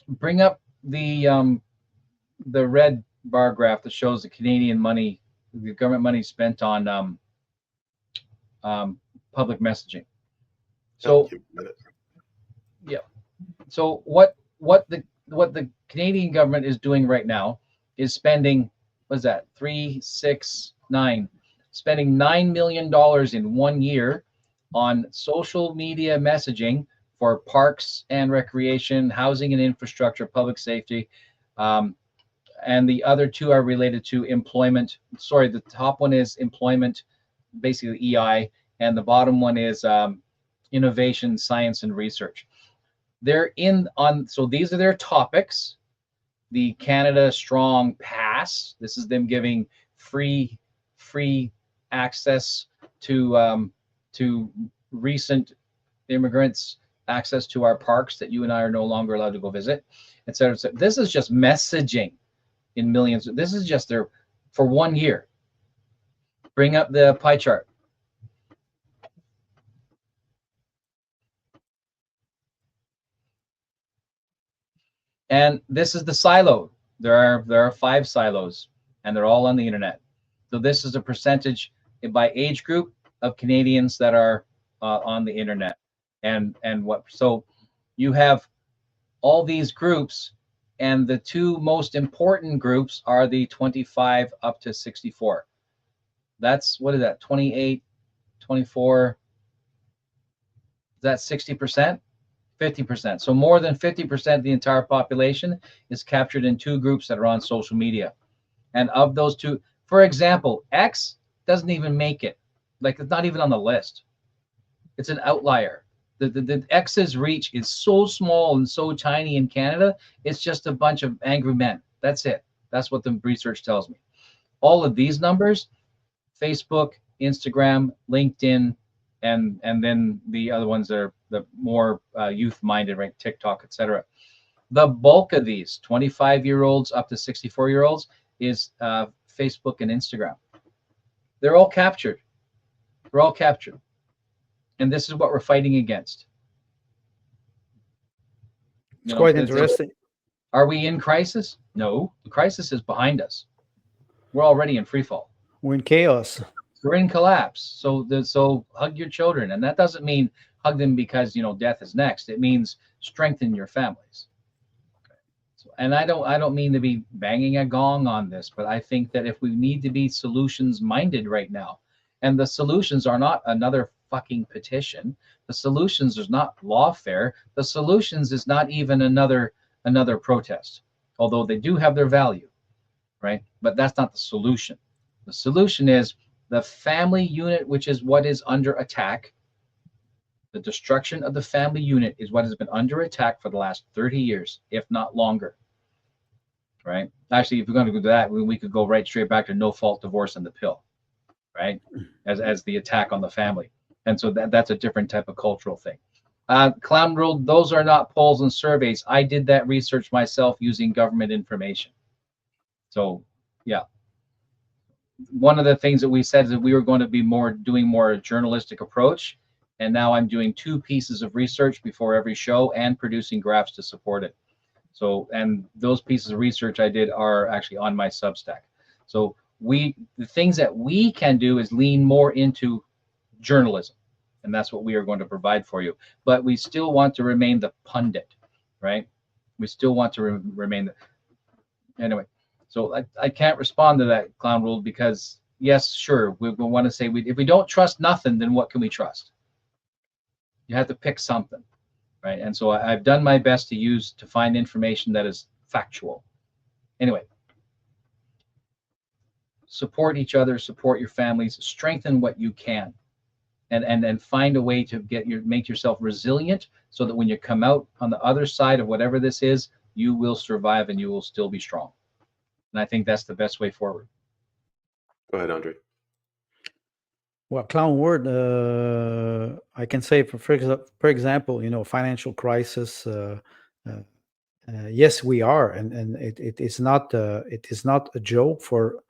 bring up the red bar graph that shows the Canadian money, the government money spent on public messaging. So yeah. So what the Canadian government is doing right now is spending, what's that, 369, spending $9 million in 1 year on social media messaging for parks and recreation, housing and infrastructure, public safety, and the other two are related to employment. Sorry, the top one is employment, basically EI, and the bottom one is innovation, science, and research. They're in on, so these are their topics. The Canada Strong Pass. This is them giving free access to recent immigrants, access to our parks that you and I are no longer allowed to go visit, et cetera, et cetera. This is just messaging in millions. This is just their, for 1 year. Bring up the pie chart. And this is the silo. There are 5 silos, and they're all on the internet. So this is a percentage by age group of Canadians that are on the internet, and what. So you have all these groups, and the 2 most important groups are the 25 up to 64. That's, what is that, 28, 24? Is that 60%? 50%. So more than 50% of the entire population is captured in 2 groups that are on social media. And of those 2, for example, X doesn't even make it. Like, it's not even on the list. It's an outlier. The X's reach is so small and so tiny in Canada. It's just a bunch of angry men. That's it. That's what the research tells me. All of these numbers, Facebook, Instagram, LinkedIn, and then the other ones are the more youth-minded, right? TikTok, etc. The bulk of these 25-year-olds up to 64-year-olds is Facebook and Instagram. They're all captured. They're all captured. And this is what we're fighting against. It's quite interesting. Are we in crisis? No, the crisis is behind us. We're already in free fall. We're in chaos. We're in collapse. So hug your children, and that doesn't mean hug them because death is next. It means strengthen your families. So, and I don't mean to be banging a gong on this, but I think that if we need to be solutions minded right now, and the solutions are not another fucking petition, the solutions is not lawfare, the solutions is not even another protest, although they do have their value, right? But that's not the solution. The solution is the family unit, which is what is under attack. The destruction of the family unit is what has been under attack for the last 30 years, if not longer. Right? Actually, if we're going to go to that, we could go right straight back to no fault divorce and the pill, right? As the attack on the family. And so that's a different type of cultural thing. Clown World, those are not polls and surveys. I did that research myself using government information. So, yeah. One of the things that we said is that we were going to be doing more journalistic approach. And now I'm doing 2 pieces of research before every show and producing graphs to support it. So, and those pieces of research I did are actually on my Substack. So the things that we can do is lean more into journalism. And that's what we are going to provide for you. But we still want to remain the pundit, right? We still want to remain anyway. So I can't respond to that, Clown Rule, because yes, sure, we want to say if we don't trust nothing, then what can we trust? You have to pick something, right? And so I've done my best to find information that is factual. Anyway, support each other, support your families, strengthen what you can, and find a way to make yourself resilient so that when you come out on the other side of whatever this is, you will survive and you will still be strong. And I think that's the best way forward. Go ahead, Andre. Well, Clown Word, I can say, for example, financial crisis. Yes, we are, and it is not a joke for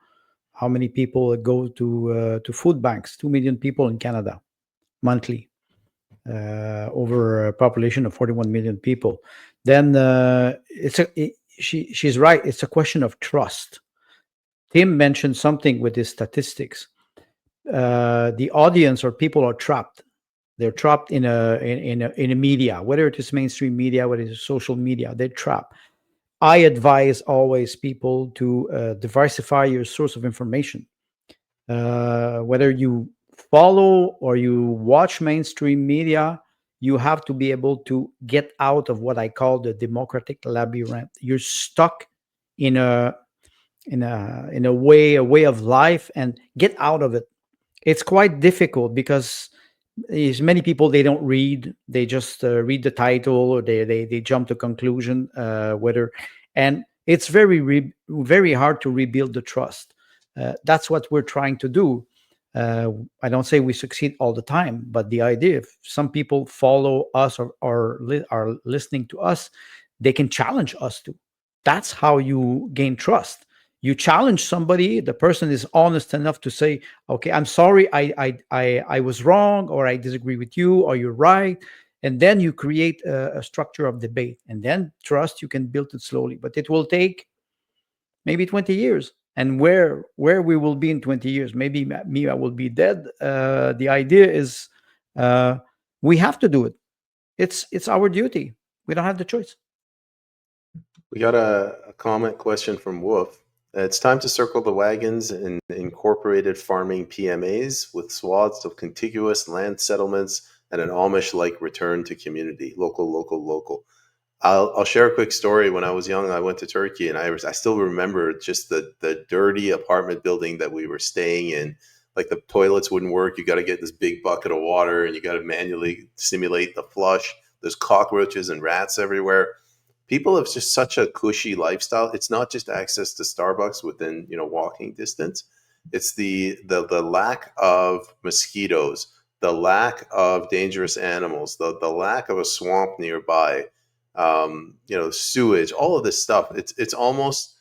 how many people go to food banks. 2 million people in Canada monthly, over a population of 41 million people. Then she's right. It's a question of trust. Tim mentioned something with his statistics. The audience or people are trapped. They're trapped in a media, whether it is mainstream media, whether it is social media. They're trapped. I advise always people to diversify your source of information. Whether you follow or you watch mainstream media, you have to be able to get out of what I call the democratic labyrinth. You're stuck in a way of life, and get out of it. It's quite difficult because there's many people, they don't read, they just read the title, or they jump to conclusion, and it's very hard to rebuild the trust. That's what we're trying to do. I don't say we succeed all the time, but the idea, if some people follow us or are listening to us, they can challenge us too. That's how you gain trust. You challenge somebody, the person is honest enough to say, okay, I'm sorry, I was wrong, or I disagree with you, or you're right. And then you create a structure of debate, and then trust, you can build it slowly, but it will take maybe 20 years. And where we will be in 20 years, maybe me, I will be dead. The idea is, we have to do it. It's our duty. We don't have the choice. We got a comment question from Wolf. It's time to circle the wagons in incorporated farming PMAs with swaths of contiguous land settlements and an Amish-like return to community. Local. I'll share a quick story. When I was young, I went to Turkey, and I still remember just the dirty apartment building that we were staying in. Like, the toilets wouldn't work. You got to get this big bucket of water, and you got to manually simulate the flush. There's cockroaches and rats everywhere. People have just such a cushy lifestyle. It's not just access to Starbucks within walking distance. It's the lack of mosquitoes, the lack of dangerous animals, the lack of a swamp nearby, sewage, all of this stuff. It's almost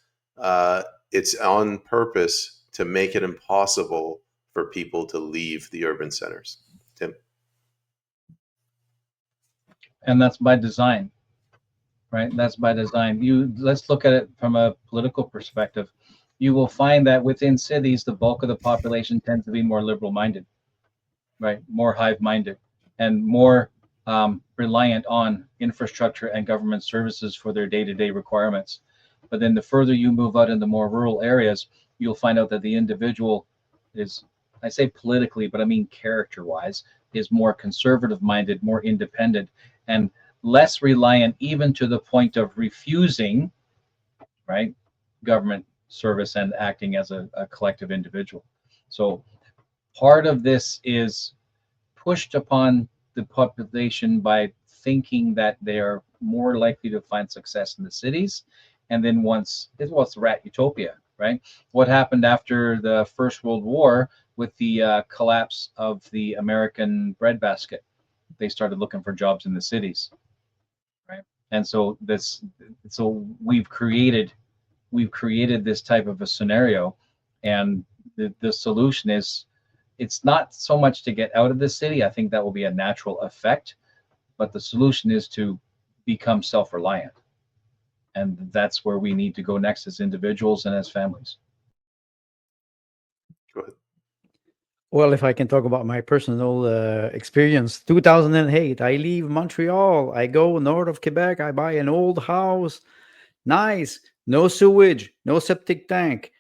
it's on purpose to make it impossible for people to leave the urban centers. Tim. And that's by design, right? That's by design. Let's look at it from a political perspective. You will find that within cities, the bulk of the population tends to be more liberal minded, right? More hive minded and more reliant on infrastructure and government services for their day-to-day requirements. But then the further you move out into more rural areas, you'll find out that the individual is, I say politically, but I mean character wise, is more conservative minded, more independent, and less reliant, even to the point of refusing, right, government service and acting as a collective individual. So part of this is pushed upon the population by thinking that they are more likely to find success in the cities. And then once, well, it's the rat utopia, right? What happened after the First World War with the collapse of the American breadbasket? They started looking for jobs in the cities, right? And so we've created this type of a scenario, and the solution is, it's not so much to get out of the city. I think that will be a natural effect, but the solution is to become self-reliant. And that's where we need to go next as individuals and as families. Go ahead. Well, if I can talk about my personal experience, 2008, I leave Montreal. I go north of Quebec. I buy an old house. Nice. No sewage, no septic tank,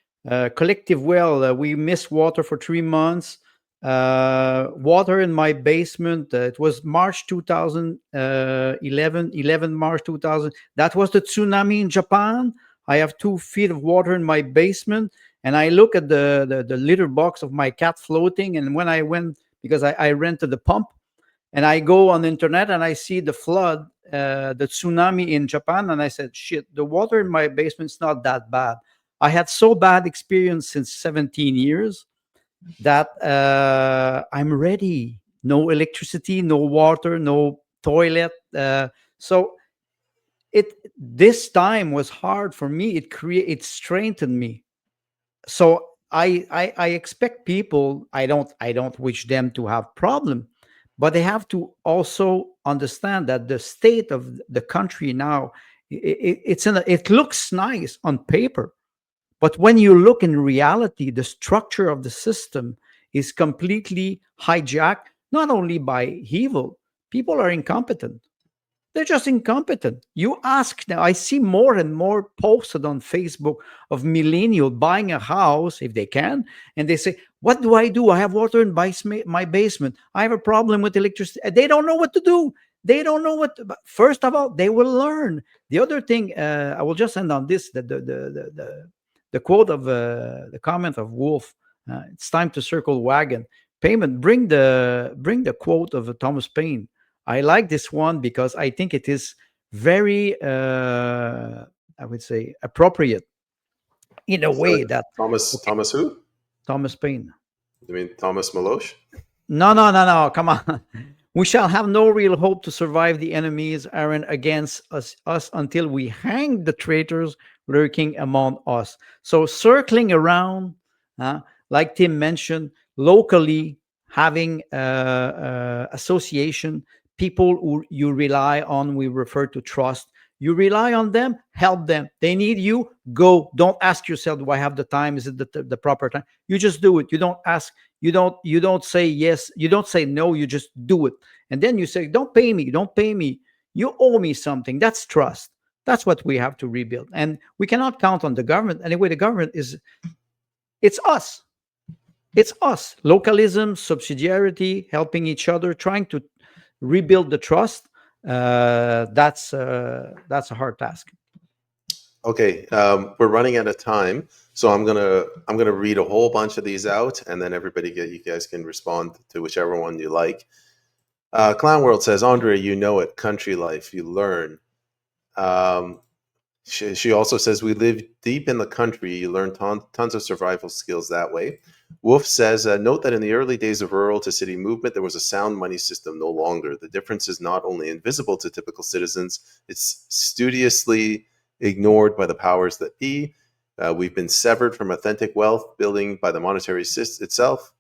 collective well. We missed water for 3 months. Water in my basement. It was March 2011, 11 March 2000. That was the tsunami in Japan. I have 2 feet of water in my basement. And I look at the litter box of my cat floating. And when I went, because I rented the pump, and I go on the internet and I see the flood, the tsunami in Japan, and I said, shit, the water in my basement's not that bad. I had so bad experience since 17 years that I'm ready. No electricity, no water, no toilet. So this time was hard for me. It strengthened me. So I expect people. I don't wish them to have problem, but they have to also understand that the state of the country now, it looks nice on paper, but when you look in reality, the structure of the system is completely hijacked, not only by evil. People are incompetent. They're just incompetent. You ask now, I see more and more posted on Facebook of millennial buying a house if they can, and they say, what do I do? I have water in my basement. I have a problem with electricity. They don't know what to do. They don't know what to, first of all, they will learn. The other thing, I will just end on this, the quote of the comment of Wolf, it's time to circle wagon. Payment, bring the quote of Thomas Paine. I like this one because I think it is very, I would say, appropriate in a way that Thomas who? Thomas Paine. You mean Thomas Maloche? No. Come on. We shall have no real hope to survive the enemies Aaron against us until we hang the traitors lurking among us. So circling around, like Tim mentioned, locally having association, people who you rely on, we refer to trust. You rely on them, help them. They need you, go. Don't ask yourself, do I have the time? Is it the proper time? You just do it. You don't ask. You don't say yes. You don't say no. You just do it. And then you say, don't pay me. Don't pay me. You owe me something. That's trust. That's what we have to rebuild. And we cannot count on the government. Anyway, the government it's us. It's us. Localism, subsidiarity, helping each other, trying to rebuild the trust. That's a hard task. Okay, we're running out of time, so I'm gonna read a whole bunch of these out, and then you guys can respond to whichever one you like. Clown World says, Andre, you know it. Country life, you learn. She also says, we live deep in the country. You learn tons of survival skills that way. Wolf says, note that in the early days of rural to city movement, there was a sound money system, no longer. The difference is not only invisible to typical citizens, it's studiously ignored by the powers that be. We've been severed from authentic wealth building by the monetary system itself.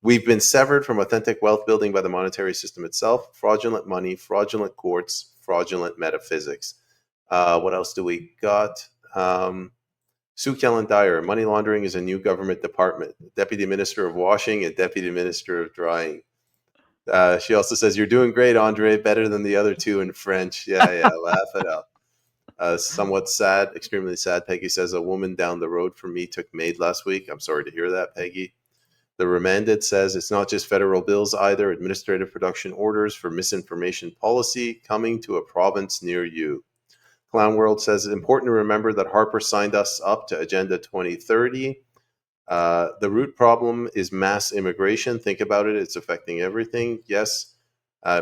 We've been severed from authentic wealth building by the monetary system itself, fraudulent money, fraudulent courts, fraudulent metaphysics. What else do we got? Sue Kellen Dyer, money laundering is a new government department. Deputy Minister of Washing and Deputy Minister of Drying. She also says, "You're doing great, Andre. Better than the other two in French." Yeah, laugh it out. Somewhat sad, extremely sad. Peggy says, "A woman down the road from me took MAID last week." I'm sorry to hear that, Peggy. The Remanded says, "It's not just federal bills either. Administrative production orders for misinformation policy coming to a province near you." Clown World says, "It's important to remember that Harper signed us up to Agenda 2030. The root problem is mass immigration. Think about it. It's affecting everything." Yes.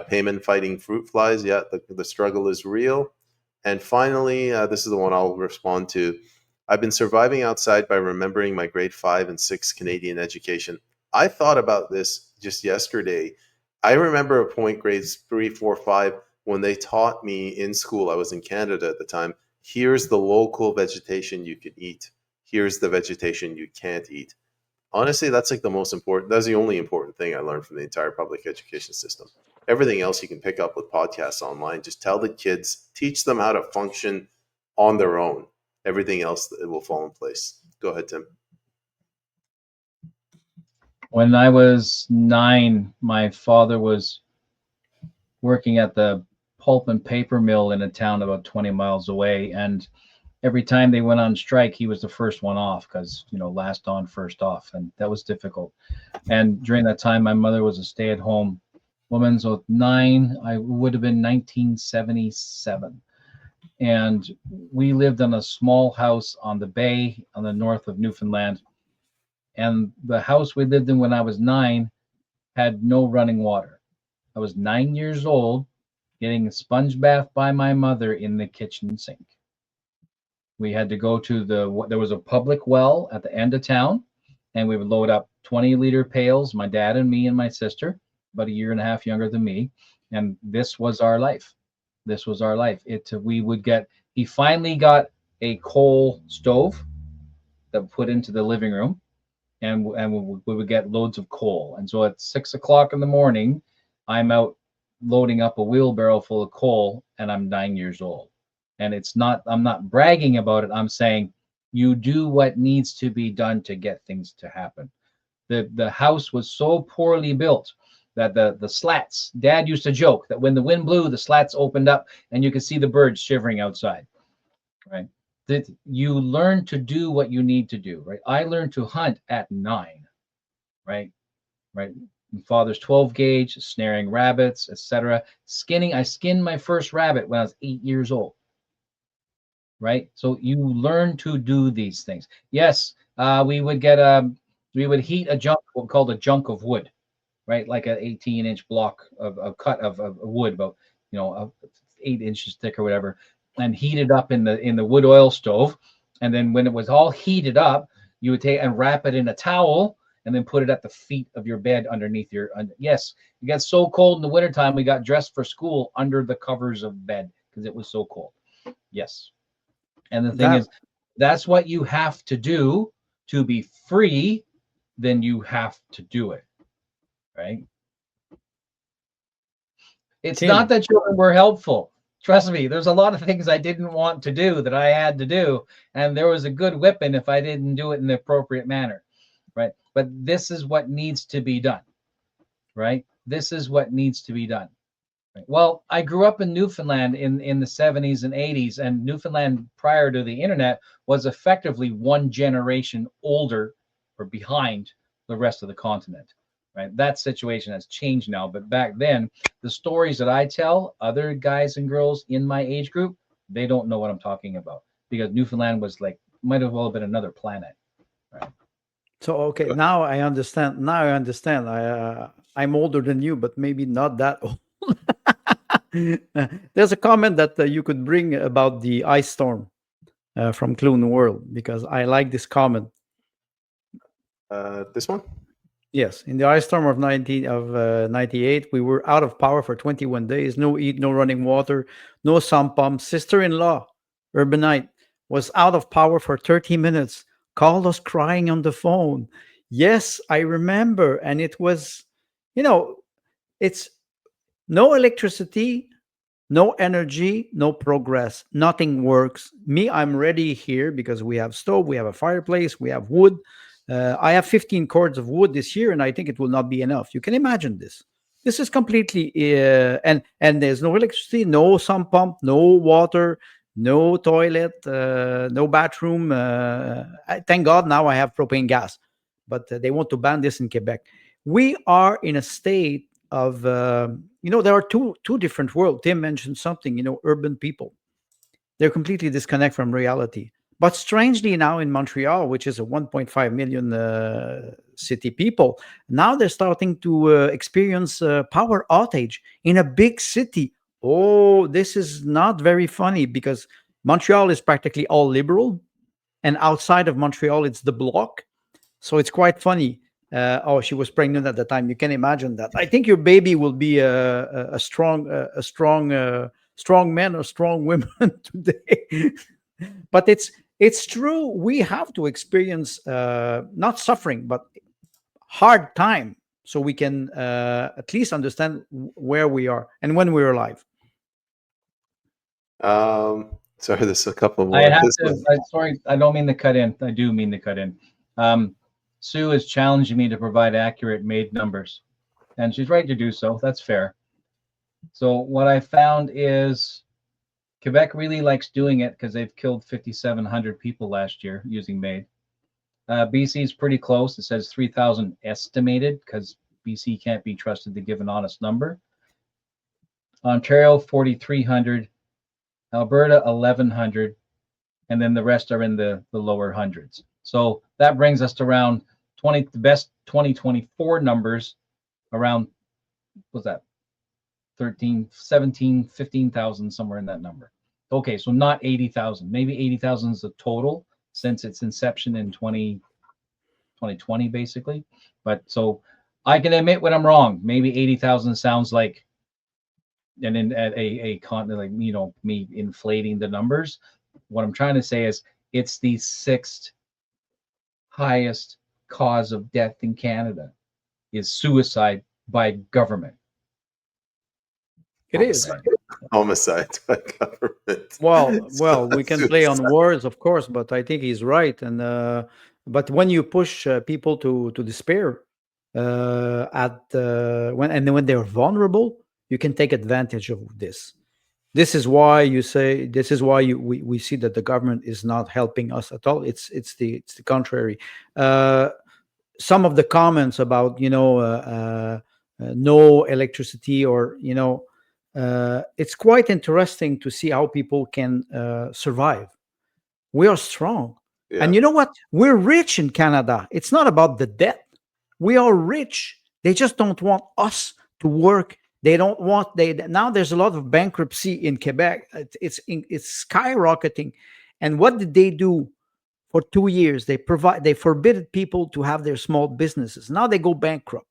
Payment fighting fruit flies. Yeah, the struggle is real. And finally, this is the one I'll respond to. "I've been surviving outside by remembering my grade 5 and 6 Canadian education." I thought about this just yesterday. I remember a point, grades 3, 4, 5, when they taught me in school, I was in Canada at the time, here's the local vegetation you can eat. Here's the vegetation you can't eat. Honestly, that's like the most important, that's the only important thing I learned from the entire public education system. Everything else you can pick up with podcasts online. Just tell the kids, teach them how to function on their own. Everything else, it will fall in place. Go ahead, Tim. When I was 9, my father was working at the pulp and paper mill in a town about 20 miles away, and every time they went on strike, he was the first one off because, last on, first off, and that was difficult. And during that time, my mother was a stay-at-home woman. So 9, I would have been 1977, and we lived in a small house on the bay on the north of Newfoundland. And the house we lived in when I was 9 had no running water. I was 9 years old, getting a sponge bath by my mother in the kitchen sink. We had to go to there was a public well at the end of town, and we would load up 20-liter pails, my dad and me and my sister, about a year and a half younger than me. And this was our life. This was our life. He finally got a coal stove that put into the living room, and we would get loads of coal. And so at 6 o'clock in the morning, I'm out loading up a wheelbarrow full of coal, and I'm 9 years old. And I'm not bragging about it. I'm saying you do what needs to be done to get things to happen. The house was so poorly built that the slats, Dad used to joke that when the wind blew, the slats opened up and you could see the birds shivering outside, right? That you learn to do what you need to do, right? I learned to hunt at 9, right? My father's 12 gauge, snaring rabbits, etc. I skinned my first rabbit when I was 8 years old, right? So you learn to do these things. Yes, we would heat a junk called a junk of wood, right? Like an 18-inch block of cut of wood, about 8 inches thick or whatever, and heat it up in the wood oil stove. And then when it was all heated up, you would take and wrap it in a towel and then put it at the feet of your bed underneath yes, it got so cold in the wintertime, we got dressed for school under the covers of bed because it was so cold. Yes. And the thing is, that's what you have to do to be free. Then you have to do it, right? It's not that children were helpful. Trust me, there's a lot of things I didn't want to do that I had to do. And there was a good whipping if I didn't do it in the appropriate manner, right? But this is what needs to be done, right? This is what needs to be done. Right? Well, I grew up in Newfoundland in the 70s and 80s, and Newfoundland prior to the internet was effectively one generation older or behind the rest of the continent. Right? That situation has changed now, but back then, the stories that I tell other guys and girls in my age group, they don't know what I'm talking about because Newfoundland was might have well been another planet. Right? So okay, now I understand. I'm older than you, but maybe not that old. There's a comment that you could bring about the ice storm from Clown World, because I like this comment. This one? Yes, in the ice storm of 98, we were out of power for 21 days. No heat, no running water, no sump pump. Sister-in-law, Urbanite, was out of power for 30 minutes. Called us crying on the phone. Yes, I remember. And it was, you know, it's no electricity, no energy, no progress. Nothing works. Me, I'm ready here because we have stove, we have a fireplace, we have wood. I have 15 cords of wood this year, and I think it will not be enough. You can imagine this. This is completely and there's no electricity, no sump pump, no water, no toilet, no bathroom. Thank God now I have propane gas, but they want to ban this in Quebec. We are in a state of there are two different worlds. Tim mentioned something. Urban people, they're completely disconnect from reality. But strangely, now in Montreal, which is a 1.5 million city people, now they're starting to experience power outage in a big city. Oh, this is not very funny because Montreal is practically all liberal, and outside of Montreal, it's the bloc. So it's quite funny. Oh, she was pregnant at the time. You can imagine that. I think your baby will be a strong man or strong women today. But it's true. We have to experience not suffering, but hard time, so we can at least understand where we are and when we're alive. Sorry, there's a couple I more. have This to. one. Sorry, I don't mean to cut in. I do mean to cut in. Sue is challenging me to provide accurate MAID numbers, and she's right to do so. That's fair. So what I found is Quebec really likes doing it because they've killed 5,700 people last year using MAID. BC is pretty close. It says 3,000 estimated because BC can't be trusted to give an honest number. Ontario 4,300, Alberta 1,100, and then the rest are in the lower hundreds. So that brings us to around the best 2024 numbers around, what's that, 13, 17, 15,000, somewhere in that number. Okay, so not 80,000. Maybe 80,000 is the total since its inception in 2020, basically. But so I can admit when I'm wrong. Maybe 80,000 sounds like and in at a continent, like me inflating the numbers. What I'm trying to say is it's the sixth highest cause of death in Canada is suicide by government. It is. Homicide by government. Well, we can play on words, of course, but I think he's right. And but when you push people to despair, when they're vulnerable, you can take advantage of this. This is why you say. This is why we see that the government is not helping us at all. It's the contrary. Some of the comments about no electricity, or it's quite interesting to see how people can survive. We are strong. Yeah. And you know what? We're rich in Canada. It's not about the debt. We are rich. They just don't want us to work. They don't want now there's a lot of bankruptcy in Quebec. It's skyrocketing. And what did they do for 2 years? They forbid people to have their small businesses. Now they go bankrupt.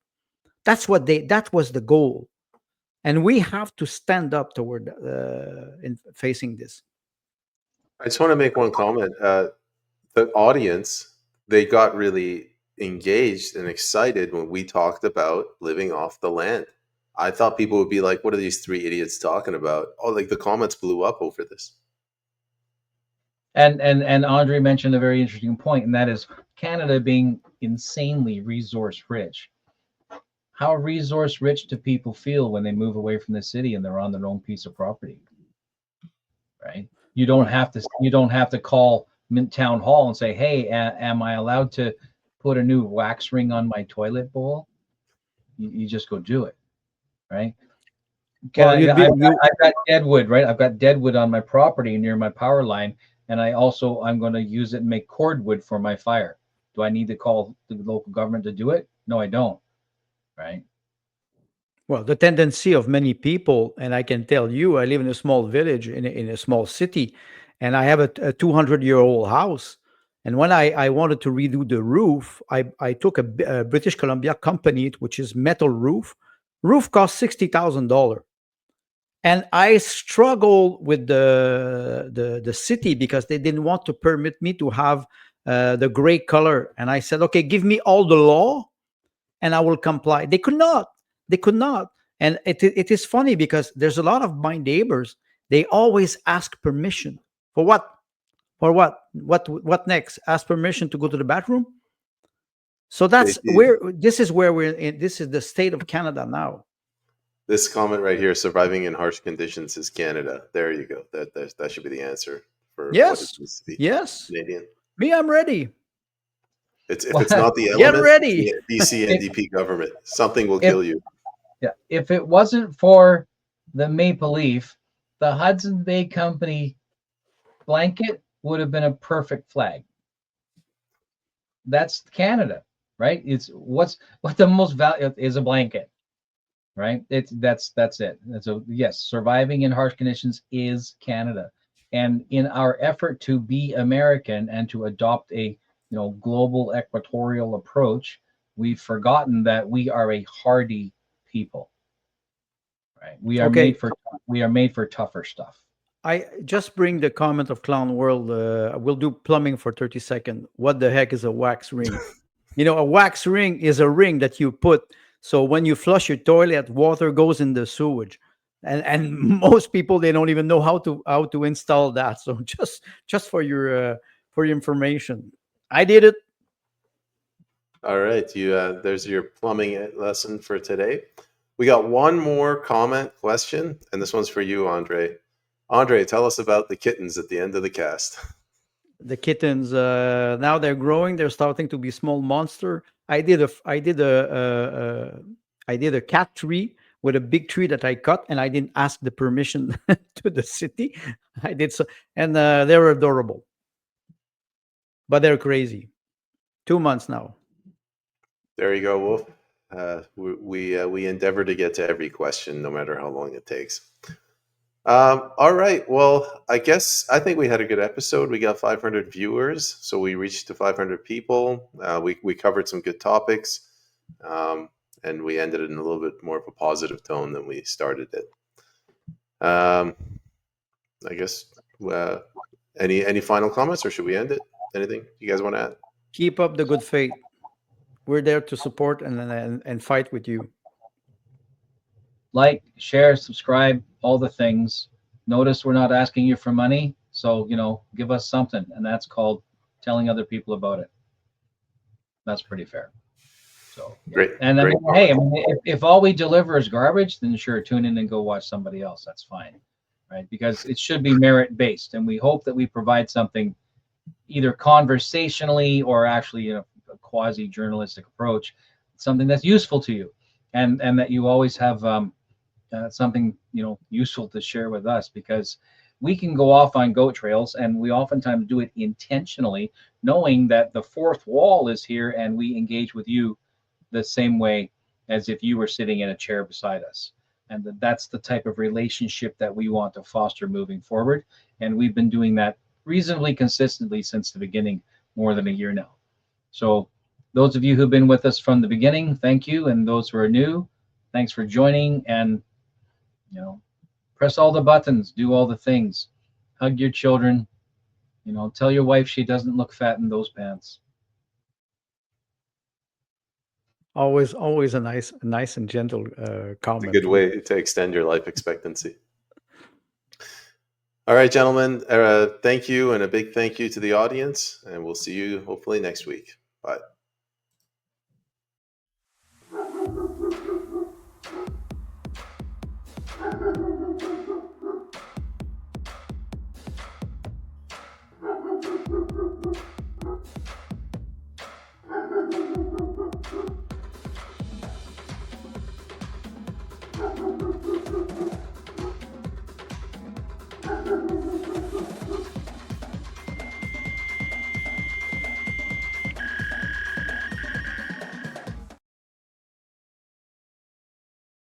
That was the goal. And we have to stand up toward in facing this. I just want to make one comment. The audience, they got really engaged and excited when we talked about living off the land. I thought people would be like, what are these three idiots talking about? Oh, like the comments blew up over this. And Andre mentioned a very interesting point, and that is Canada being insanely resource rich. How resource rich do people feel when they move away from the city and they're on their own piece of property? Right? You don't have to call Mint Town Hall and say, "Hey, am I allowed to put a new wax ring on my toilet bowl?" You just go do it, right? Well, I've got deadwood, right? I've got deadwood on my property near my power line, and I'm going to use it and make cordwood for my fire. Do I need to call the local government to do it? No, I don't. Right? Well, the tendency of many people, and I can tell you, I live in a small village in a small city, and I have a 200-year-old house. And when I wanted to redo the roof, I took a British Columbia company, which is metal roof. Roof cost $60,000. And I struggled with the city because they didn't want to permit me to have the gray color, and I said, okay, give me all the law and I will comply. They could not. They could not. And it is funny because there's a lot of my neighbors, they always ask permission. For what? For what? What next? Ask permission to go to the bathroom? So that's JP, where we're in. This is the state of Canada now. this comment right here, surviving in harsh conditions is Canada. There you go. That should be the answer for what it Yes. needs to be. Yes. Canadian. Me, I'm ready. If it's not the Get elements, it's ready. the BC NDP government. Something will If kill you. yeah, if it wasn't for the maple leaf, the Hudson Bay Company blanket would have been a perfect flag. That's Canada, right? It's what the most value is a blanket, right? That's it. And so yes, surviving in harsh conditions is Canada, and in our effort to be American and to adopt a global equatorial approach, we've forgotten that we are a hardy people, right? Okay. We are made for tougher stuff. I just bring the comment of Clown World. We'll do plumbing for 30 seconds. What the heck is a wax ring? A wax ring is a ring that you put. So when you flush your toilet, water goes in the sewage. And most people, they don't even know how to install that. So just for your information, I did it. All right, there's your plumbing lesson for today. We got one more comment question, and this one's for you, Andre. Andre, tell us about the kittens at the end of the cast. The kittens, now they're growing. They're starting to be small monster. I did a cat tree with a big tree that I cut, and I didn't ask the permission to the city. I did so, and they're adorable, but they're crazy. 2 months now. There you go, Wolf. We endeavor to get to every question, no matter how long it takes. All right. Well, I think we had a good episode. We got 500 viewers, so we reached to 500 people. We covered some good topics, and we ended it in a little bit more of a positive tone than we started it. I guess. Any final comments, or should we end it? Anything you guys want to add? Keep up the good faith. We're there to support and fight with you. Like, share, subscribe, all the things. Notice we're not asking you for money, so give us something, and that's called telling other people about it. That's pretty fair. So yeah. Great. And then, great. hey, I mean, if all we deliver is garbage, then sure, tune in and go watch somebody else. That's fine, right? Because it should be merit based, and we hope that we provide something either conversationally or actually a quasi journalistic approach, something that's useful to you, and that you always have something useful to share with us, because we can go off on goat trails, and we oftentimes do it intentionally, knowing that the fourth wall is here, and we engage with you the same way as if you were sitting in a chair beside us. And that's the type of relationship that we want to foster moving forward. And we've been doing that reasonably consistently since the beginning, more than a year now. So those of you who've been with us from the beginning, thank you. And those who are new, thanks for joining. And press all the buttons, do all the things, hug your children, tell your wife she doesn't look fat in those pants. Always a nice and gentle comment. It's a good way to extend your life expectancy. All right, gentlemen. Thank you, and a big thank you to the audience, and we'll see you hopefully next week. Bye.